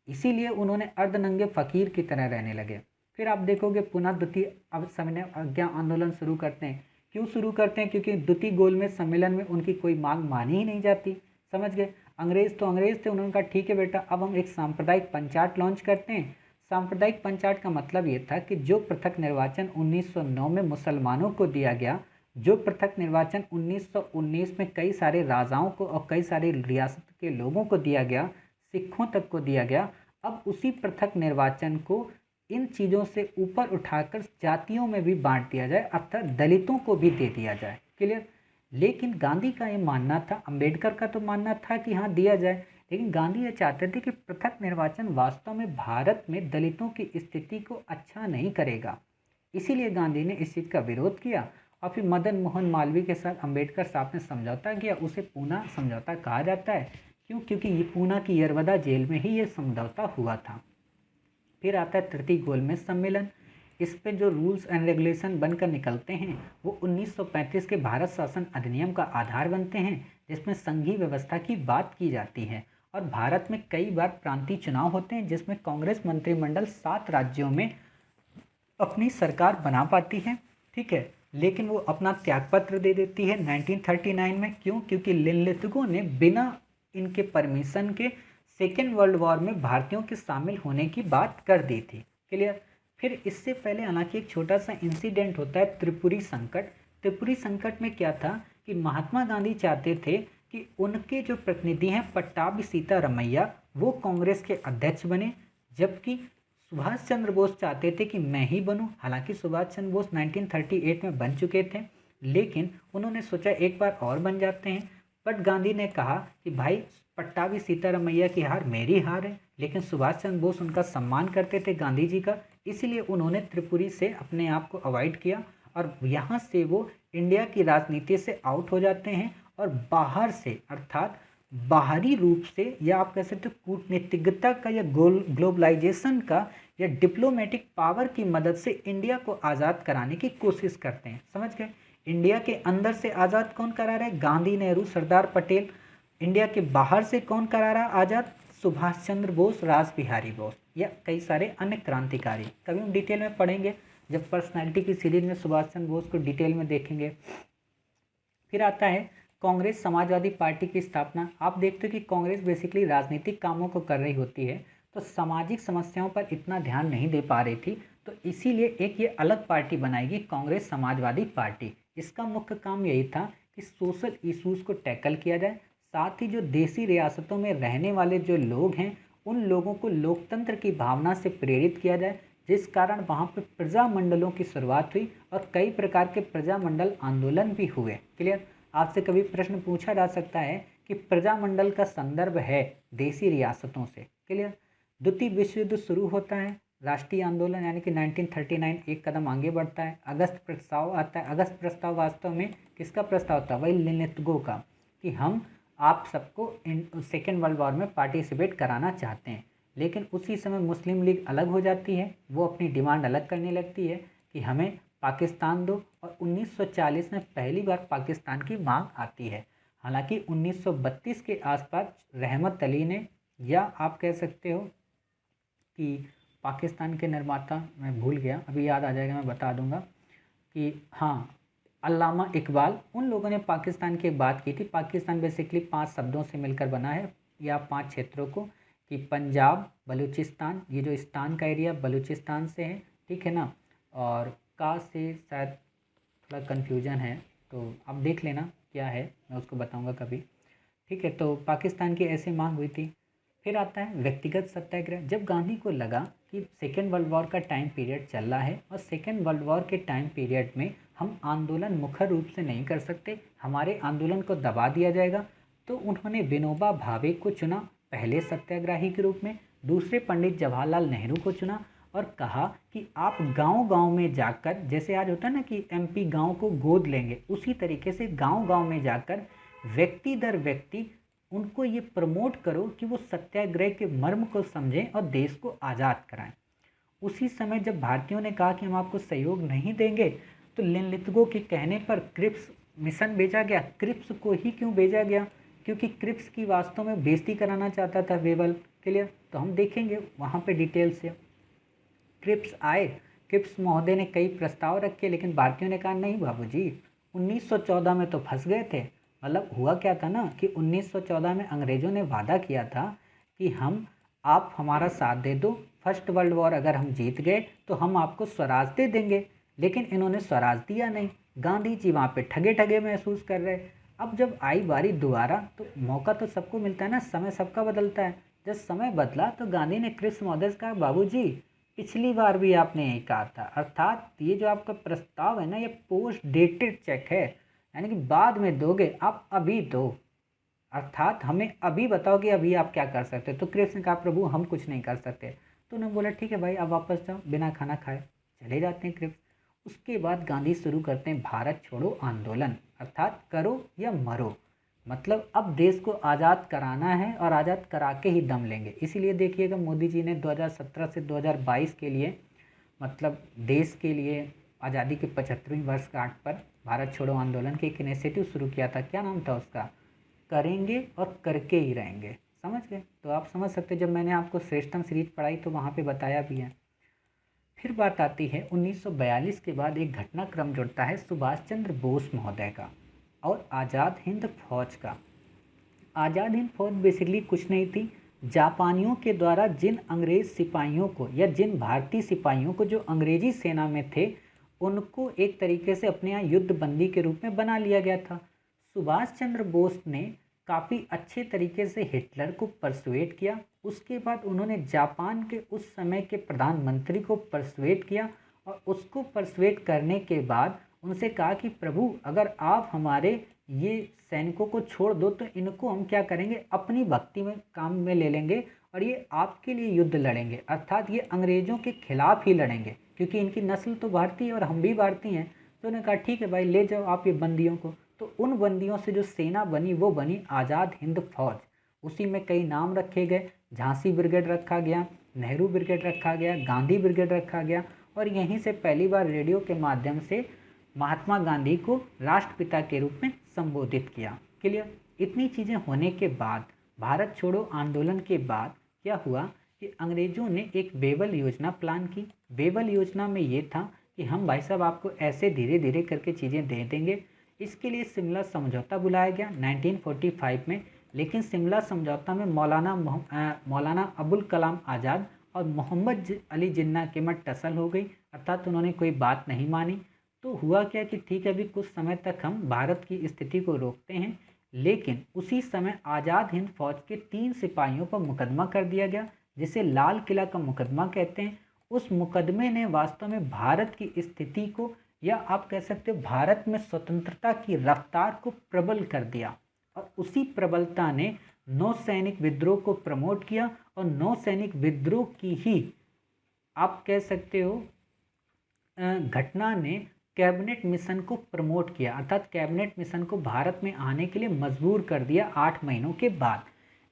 Speaker 1: इसीलिए उन्होंने अर्धनंगे फकीर की तरह रहने लगे। फिर आप देखोगे पुनः द्वितीय अब सविनय अवज्ञा आंदोलन शुरू करते हैं। क्यों शुरू करते हैं? क्योंकि द्वितीय गोलमेज सम्मेलन में उनकी कोई मांग मानी ही नहीं जाती। समझ गए? अंग्रेज तो अंग्रेज थे, उन्होंने कहा ठीक है बेटा अब हम एक सांप्रदायिक पंचायत लॉन्च करते हैं। सांप्रदायिक पंचायत का मतलब ये था कि जो पृथक निर्वाचन 1909 में मुसलमानों को दिया गया, जो पृथक निर्वाचन 1919 में कई सारे राजाओं को और कई सारे रियासत के लोगों को दिया गया, सिखों तक को दिया गया, अब उसी पृथक निर्वाचन को इन चीज़ों से ऊपर उठाकर जातियों में भी बांट दिया जाए, अर्थात दलितों को भी दे दिया जाए। क्लियर? लेकिन गांधी का ये मानना था, अंबेडकर का तो मानना था कि हाँ दिया जाए, लेकिन गांधी ये चाहते थे कि पृथक निर्वाचन वास्तव में भारत में दलितों की स्थिति को अच्छा नहीं करेगा। इसीलिए गांधी ने इस चीज़ का विरोध किया, और फिर मदन मोहन मालवीय के साथ अंबेडकर साहब ने समझौता किया, उसे पूना समझौता कहा जाता है। क्यों? क्योंकि ये पूना की यरवदा जेल में ही ये समझौता हुआ था। फिर आता है तृतीय गोलमेज सम्मेलन। इस पे जो रूल्स एंड रेगुलेशन बनकर निकलते हैं वो 1935 के भारत शासन अधिनियम का आधार बनते हैं, जिसमें संघीय व्यवस्था की बात की जाती है। और भारत में कई बार प्रांतीय चुनाव होते हैं जिसमें कांग्रेस मंत्रिमंडल 7 राज्यों में अपनी सरकार बना पाती है। ठीक है, लेकिन वो अपना त्यागपत्र दे देती है 1939 में। क्यों? क्योंकि लिनलिथगो ने बिना इनके परमिशन के सेकेंड वर्ल्ड वॉर में भारतीयों के शामिल होने की बात कर दी थी। क्लियर? फिर इससे पहले हालांकि एक छोटा सा इंसिडेंट होता है त्रिपुरी संकट, त्रिपुरी संकट में क्या था कि महात्मा गांधी चाहते थे कि उनके जो प्रतिनिधि हैं पट्टाभी सीतारमैया वो कांग्रेस के अध्यक्ष बने, जबकि सुभाष चंद्र बोस चाहते थे कि मैं ही बनूं। हालांकि सुभाष चंद्र बोस 1938 में बन चुके थे, लेकिन उन्होंने सोचा एक बार और बन जाते हैं। बट गांधी ने कहा कि भाई पट्टाभी सीतारमैया की हार मेरी हार है, लेकिन सुभाष चंद्र बोस उनका सम्मान करते थे गांधी जी का, इसीलिए उन्होंने त्रिपुरी से अपने आप को अवॉइड किया और यहाँ से वो इंडिया की राजनीति से आउट हो जाते हैं और बाहर से अर्थात बाहरी रूप से या आप कह सकते हो कूटनीतिज्ञता का या ग्लोबलाइजेशन का या डिप्लोमेटिक पावर की मदद से इंडिया को आज़ाद कराने की कोशिश करते हैं। समझ गए? इंडिया के अंदर से आज़ाद कौन करा रहा है? गांधी, नेहरू, सरदार पटेल। इंडिया के बाहर से कौन करा रहा है आज़ाद? सुभाष चंद्र बोस, रास बिहारी बोस या कई सारे अन्य क्रांतिकारी। कभी हम डिटेल में पढ़ेंगे जब पर्सनैलिटी की सीरीज में सुभाष चंद्र बोस को डिटेल में देखेंगे। फिर आता है कांग्रेस समाजवादी पार्टी की स्थापना। आप देखते हो कि कांग्रेस बेसिकली राजनीतिक कामों को कर रही होती है, तो सामाजिक समस्याओं पर इतना ध्यान नहीं दे पा रही थी, तो इसीलिए एक ये अलग पार्टी बनाएगी, कांग्रेस समाजवादी पार्टी। इसका मुख्य काम यही था कि सोशल इश्यूज़ को टैकल किया जाए, साथ ही जो देसी रियासतों में रहने वाले जो लोग हैं उन लोगों को लोकतंत्र की भावना से प्रेरित किया जाए, जिस कारण वहाँ पर प्रजामंडलों की शुरुआत हुई और कई प्रकार के प्रजामंडल आंदोलन भी हुए। क्लियर? आपसे कभी प्रश्न पूछा जा सकता है कि प्रजामंडल का संदर्भ है देसी रियासतों से। क्लियर? द्वितीय विश्व युद्ध शुरू होता है, राष्ट्रीय आंदोलन यानी कि 1939 एक कदम आगे बढ़ता है। अगस्त प्रस्ताव आता है। अगस्त प्रस्ताव वास्तव में किसका प्रस्ताव था? वही लिनित्गो का, कि हम आप सबको सेकेंड वर्ल्ड वॉर में पार्टिसिपेट कराना चाहते हैं। लेकिन उसी समय मुस्लिम लीग अलग हो जाती है, वो अपनी डिमांड अलग करने लगती है कि हमें पाकिस्तान दो, और 1940 में पहली बार पाकिस्तान की मांग आती है। हालांकि 1932 के आसपास रहमत अली ने, या आप कह सकते हो कि पाकिस्तान के निर्माता, मैं भूल गया अभी याद आ जाएगा मैं बता दूंगा, कि हाँ अल्लामा इकबाल, उन लोगों ने पाकिस्तान की बात की थी। पाकिस्तान बेसिकली 5 शब्दों से मिलकर बना है या 5 क्षेत्रों को, कि पंजाब, बलूचिस्तान, ये जो स्तान का एरिया बलूचिस्तान से है, ठीक है ना, और का से शायद थोड़ा कन्फ्यूजन है, तो आप देख लेना क्या है, मैं उसको बताऊंगा कभी। ठीक है, तो पाकिस्तान की ऐसी मांग हुई थी। फिर आता है व्यक्तिगत सत्याग्रह। जब गांधी को लगा कि सेकेंड वर्ल्ड वॉर का टाइम पीरियड चल रहा है और सेकेंड वर्ल्ड वॉर के टाइम पीरियड में हम आंदोलन मुखर रूप से नहीं कर सकते, हमारे आंदोलन को दबा दिया जाएगा, तो उन्होंने विनोबा भावे को चुना पहले सत्याग्रही के रूप में, दूसरे पंडित जवाहरलाल नेहरू को चुना और कहा कि आप गांव-गांव में जाकर, जैसे आज होता है ना कि एमपी गांव को गोद लेंगे, उसी तरीके से गांव-गांव में जाकर व्यक्ति दर व्यक्ति उनको ये प्रमोट करो कि वो सत्याग्रह के मर्म को समझें और देश को आज़ाद कराएं। उसी समय जब भारतीयों ने कहा कि हम आपको सहयोग नहीं देंगे, तो लिनलिथगो के कहने पर क्रिप्स मिशन भेजा गया। क्रिप्स को ही क्यों भेजा गया? क्योंकि क्रिप्स की वास्तव में बेइज्जती कराना चाहता था वेबल। क्लियर? तो हम देखेंगे वहाँ पे डिटेल से। क्रिप्स आए, क्रिप्स महोदय ने कई प्रस्ताव रखे, लेकिन भारतीयों ने कहा नहीं बाबूजी, 1914 में तो फंस गए थे। मतलब हुआ क्या था ना कि 1914 में अंग्रेज़ों ने वादा किया था कि आप हमारा साथ दे दो, फर्स्ट वर्ल्ड वॉर अगर हम जीत गए तो हम आपको स्वराज दे देंगे, लेकिन इन्होंने स्वराज दिया नहीं। गांधी जी वहाँ पे ठगे ठगे महसूस कर रहे। अब जब आई बारी दोबारा, तो मौका तो सबको मिलता है ना, समय सबका बदलता है। जब समय बदला तो गांधी ने क्रिप्स महोदय से कहा बाबूजी, पिछली बार भी आपने यही कहा था, अर्थात ये जो आपका प्रस्ताव है ना, ये पोस्ट डेटेड चेक है, यानी कि बाद में दोगे, आप अभी दो, अर्थात हमें अभी बताओ कि अभी आप क्या कर सकते हो। तो क्रिप्स ने कहा प्रभु हम कुछ नहीं कर सकते। तो उन्होंने बोला ठीक है भाई, आप वापस जाओ, बिना खाना खाए चले जाते हैं क्रिप्स। उसके बाद गांधी शुरू करते हैं भारत छोड़ो आंदोलन, अर्थात करो या मरो। मतलब अब देश को आज़ाद कराना है और आज़ाद करा के ही दम लेंगे। इसीलिए देखिएगा मोदी जी ने 2017 से 2022 के लिए, मतलब देश के लिए आज़ादी के 75वीं वर्षगांठ पर भारत छोड़ो आंदोलन के एक इनिशिएटिव शुरू किया था। क्या नाम था उसका? करेंगे और करके ही रहेंगे। समझ गए? तो आप समझ सकते, जब मैंने आपको श्रेष्ठतम सीरीज पढ़ाई तो वहाँ पे बताया भी है। फिर बात आती है 1942 के बाद एक घटनाक्रम जुड़ता है सुभाष चंद्र बोस महोदय का और आज़ाद हिंद फौज का। आज़ाद हिंद फौज बेसिकली कुछ नहीं थी, जापानियों के द्वारा जिन अंग्रेज़ सिपाहियों को या जिन भारतीय सिपाहियों को जो अंग्रेजी सेना में थे उनको एक तरीके से अपने यहाँ युद्ध बंदी के रूप में बना लिया गया था। सुभाष चंद्र बोस ने काफ़ी अच्छे तरीके से हिटलर को परसुएट किया। उसके बाद उन्होंने जापान के उस समय के प्रधानमंत्री को परसुएट किया और उसको परसुएट करने के बाद उनसे कहा कि प्रभु, अगर आप हमारे ये सैनिकों को छोड़ दो तो इनको हम क्या करेंगे, अपनी भक्ति में काम में ले लेंगे और ये आपके लिए युद्ध लड़ेंगे, अर्थात ये अंग्रेज़ों के खिलाफ ही लड़ेंगे, क्योंकि इनकी नस्ल तो भारतीय और हम भी भारतीय हैं। तो उन्होंने कहा ठीक है भाई, ले जाओ आप ये बंदियों को। तो उन बंदियों से जो सेना बनी वो बनी आज़ाद हिंद फौज। उसी में कई नाम रखे गए, झांसी ब्रिगेड रखा गया, नेहरू ब्रिगेड रखा गया, गांधी ब्रिगेड रखा गया और यहीं से पहली बार रेडियो के माध्यम से महात्मा गांधी को राष्ट्रपिता के रूप में संबोधित किया। क्लियर। इतनी चीज़ें होने के बाद भारत छोड़ो आंदोलन के बाद क्या हुआ कि अंग्रेज़ों ने एक बेवल योजना प्लान की। बेवल योजना में ये था कि हम भाई साहब आपको ऐसे धीरे धीरे करके चीज़ें दे देंगे। इसके लिए शिमला समझौता बुलाया गया 1945 में, लेकिन शिमला समझौता में मौलाना अबुल कलाम आज़ाद और मोहम्मद अली जिन्ना के मत टसल हो गई, अर्थात उन्होंने कोई बात नहीं मानी। तो हुआ क्या कि ठीक है, अभी कुछ समय तक हम भारत की स्थिति को रोकते हैं, लेकिन उसी समय आज़ाद हिंद फौज के 3 सिपाहियों पर मुकदमा कर दिया गया, जिसे लाल किला का मुकदमा कहते हैं। उस मुकदमे ने वास्तव में भारत की स्थिति को, या आप कह सकते हो भारत में स्वतंत्रता की रफ्तार को प्रबल कर दिया। और उसी प्रबलता ने नौ सैनिक विद्रोह को प्रमोट किया और नौ सैनिक विद्रोह की ही आप कह सकते हो घटना ने कैबिनेट मिशन को प्रमोट किया, अर्थात कैबिनेट मिशन को भारत में आने के लिए मजबूर कर दिया 8 महीनों के बाद।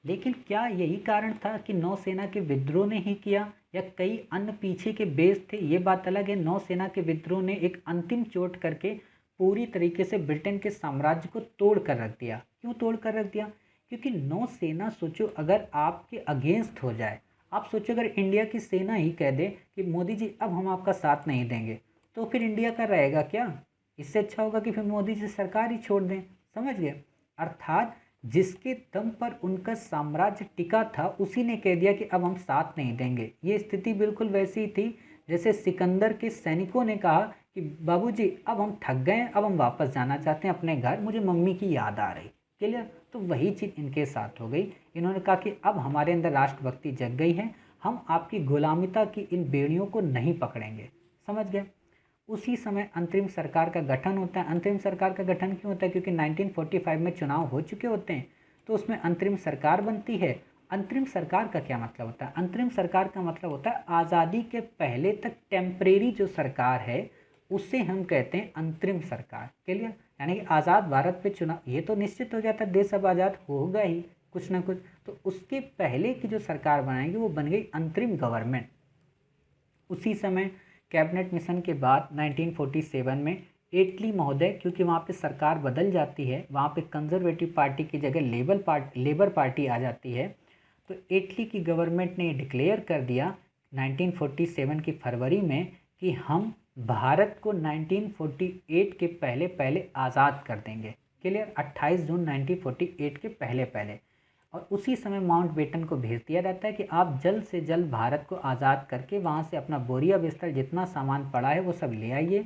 Speaker 1: लेकिन क्या यही कारण था कि नौसेना के विद्रोह ने ही किया या कई अन्य पीछे के बेस थे, ये बात अलग है। नौसेना के विद्रोह ने एक अंतिम चोट करके पूरी तरीके से ब्रिटेन के साम्राज्य को तोड़ कर रख दिया। क्यों तोड़ कर रख दिया? क्योंकि नौसेना, सोचो अगर आपके अगेंस्ट हो जाए, आप सोचो अगर इंडिया की सेना ही कह दे कि मोदी जी अब हम आपका साथ नहीं देंगे, तो फिर इंडिया का रहेगा क्या? इससे अच्छा होगा कि फिर मोदी जी सरकार ही छोड़ दें। समझ गए? अर्थात जिसके दम पर उनका साम्राज्य टिका था उसी ने कह दिया कि अब हम साथ नहीं देंगे। ये स्थिति बिल्कुल वैसी ही थी जैसे सिकंदर के सैनिकों ने कहा कि बाबूजी अब हम थक गए हैं, अब हम वापस जाना चाहते हैं अपने घर, मुझे मम्मी की याद आ रही। क्लियर? तो वही चीज़ इनके साथ हो गई। इन्होंने कहा कि अब हमारे अंदर राष्ट्रभक्ति जग गई है, हम आपकी गुलामिता की इन बेड़ियों को नहीं पकड़ेंगे। समझ गए? उसी समय अंतरिम सरकार का गठन होता है। अंतरिम सरकार का गठन क्यों होता है? क्योंकि 1945 में चुनाव हो चुके होते हैं, तो उसमें अंतरिम सरकार बनती है। अंतरिम सरकार का क्या मतलब होता है? अंतरिम सरकार का मतलब होता है आज़ादी के पहले तक टेम्परेरी जो सरकार है उसे हम कहते हैं अंतरिम सरकार। क्लियर? यानी कि आज़ाद भारत पे चुनाव, ये तो निश्चित हो गया था देश अब आज़ाद होगा ही कुछ ना कुछ, तो उसके पहले की जो सरकार बनाएगी वो बन गई अंतरिम गवर्नमेंट। उसी समय कैबिनेट मिशन के बाद 1947 में एटली महोदय, क्योंकि वहाँ पे सरकार बदल जाती है, वहाँ पे कंजर्वेटिव पार्टी की जगह लेबर पार्टी आ जाती है, तो एटली की गवर्नमेंट ने डिक्लेयर कर दिया 1947 की फरवरी में कि हम भारत को 1948 के पहले पहले आज़ाद कर देंगे। क्लियर? 28 जून 1948 के पहले पहले। और उसी समय माउंटबेटन को भेज दिया जाता है कि आप जल्द से जल्द भारत को आज़ाद करके वहाँ से अपना बोरिया बिस्तर जितना सामान पड़ा है वो सब ले आइए।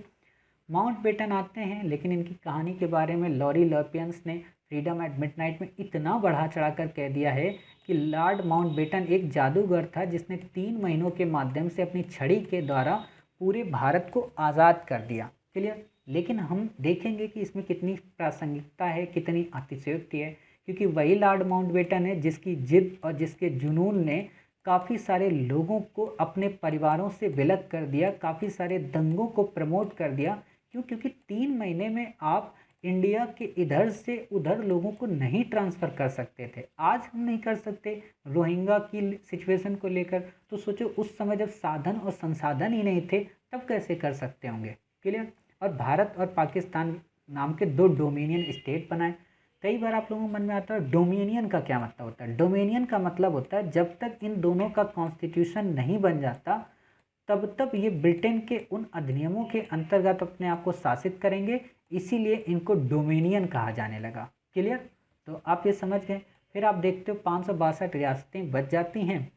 Speaker 1: माउंटबेटन आते हैं, लेकिन इनकी कहानी के बारे में लॉरी लर्पियंस ने फ्रीडम एट मिडनाइट में इतना बढ़ा चढ़ाकर कह दिया है कि लॉर्ड माउंटबेटन एक जादूगर था जिसने 3 महीनों के माध्यम से अपनी छड़ी के द्वारा पूरे भारत को आज़ाद कर दिया। क्लियर? लेकिन हम देखेंगे कि इसमें कितनी प्रासंगिकता है, कितनी अतिशयोक्ति है, क्योंकि वही लॉर्ड माउंटबेटन है जिसकी जिद और जिसके जुनून ने काफ़ी सारे लोगों को अपने परिवारों से विलग कर दिया, काफ़ी सारे दंगों को प्रमोट कर दिया। क्यों? क्योंकि 3 महीने में आप इंडिया के इधर से उधर लोगों को नहीं ट्रांसफ़र कर सकते थे। आज हम नहीं कर सकते रोहिंग्या की सिचुएशन को लेकर, तो सोचो उस समय जब साधन और संसाधन ही नहीं थे तब कैसे कर सकते होंगे। क्लियर? और भारत और पाकिस्तान नाम के 2 डोमिनियन स्टेट बनाए। कई बार आप लोगों को मन में आता है डोमिनियन का क्या मतलब होता है? डोमिनियन का मतलब होता है जब तक इन दोनों का कॉन्स्टिट्यूशन नहीं बन जाता तब तक ये ब्रिटेन के उन अधिनियमों के अंतर्गत अपने आप को शासित करेंगे, इसीलिए इनको डोमिनियन कहा जाने लगा। क्लियर? तो आप ये समझ गए। फिर आप देखते हो 562 रियासतें बच जाती हैं,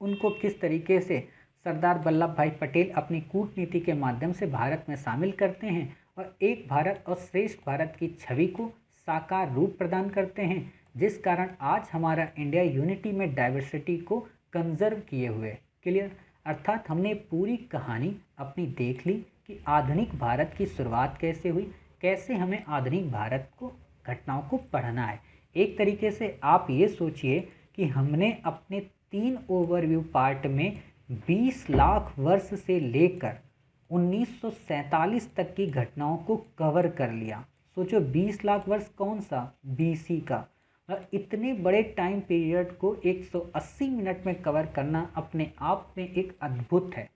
Speaker 1: उनको किस तरीके से सरदार वल्लभ भाई पटेल अपनी कूटनीति के माध्यम से भारत में शामिल करते हैं और एक भारत और श्रेष्ठ भारत की छवि को साकार रूप प्रदान करते हैं, जिस कारण आज हमारा इंडिया यूनिटी में डाइवर्सिटी को कंजर्व किए हुए। क्लियर? अर्थात हमने पूरी कहानी अपनी देख ली कि आधुनिक भारत की शुरुआत कैसे हुई, कैसे हमें आधुनिक भारत को घटनाओं को पढ़ना है। एक तरीके से आप ये सोचिए कि हमने अपने 3 ओवरव्यू पार्ट में 20 लाख वर्ष से लेकर 1947 तक की घटनाओं को कवर कर लिया। सोचो 20 लाख वर्ष कौन सा, बीसी का, और इतने बड़े टाइम पीरियड को 180 मिनट में कवर करना अपने आप में एक अद्भुत है।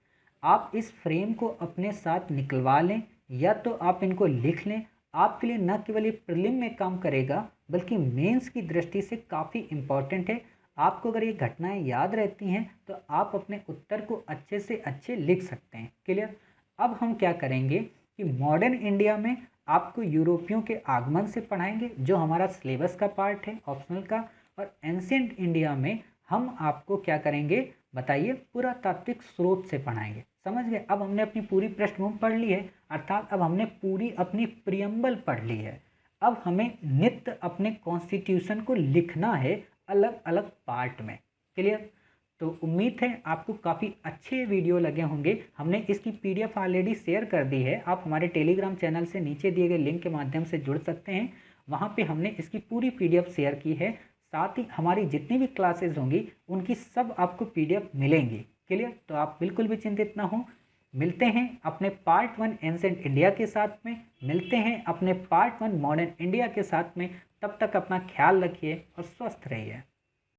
Speaker 1: आप इस फ्रेम को अपने साथ निकलवा लें या तो आप इनको लिख लें, आपके लिए न केवल ये प्रीलिम में काम करेगा बल्कि मेंस की दृष्टि से काफ़ी इम्पॉर्टेंट है। आपको अगर ये घटनाएं याद रहती हैं तो आप अपने उत्तर को अच्छे से अच्छे लिख सकते हैं। क्लियर? अब हम क्या करेंगे कि मॉडर्न इंडिया में आपको यूरोपियों के आगमन से पढ़ाएंगे जो हमारा सिलेबस का पार्ट है ऑप्शनल का, और एंशिएंट इंडिया में हम आपको क्या करेंगे बताइए, पुरातात्विक स्रोत से पढ़ाएंगे। समझ गए? अब हमने अपनी पूरी पृष्ठभूमि पढ़ ली है, अर्थात अब हमने पूरी अपनी प्रियम्बल पढ़ ली है। अब हमें नित्य अपने कॉन्स्टिट्यूशन को लिखना है अलग अलग पार्ट में। क्लियर? तो उम्मीद है आपको काफ़ी अच्छे वीडियो लगे होंगे। हमने इसकी पीडीएफ ऑलरेडी शेयर कर दी है, आप हमारे टेलीग्राम चैनल से नीचे दिए गए लिंक के माध्यम से जुड़ सकते हैं। वहाँ पे हमने इसकी पूरी पीडीएफ शेयर की है। साथ ही हमारी जितनी भी क्लासेज होंगी उनकी सब आपको पीडीएफ मिलेंगी। क्लियर? तो आप बिल्कुल भी चिंतित ना हो। मिलते हैं अपने पार्ट 1 एंशिएंट इंडिया के साथ में, मिलते हैं अपने पार्ट 1 मॉडर्न इंडिया के साथ में। तब तक अपना ख्याल रखिए और स्वस्थ रहिए।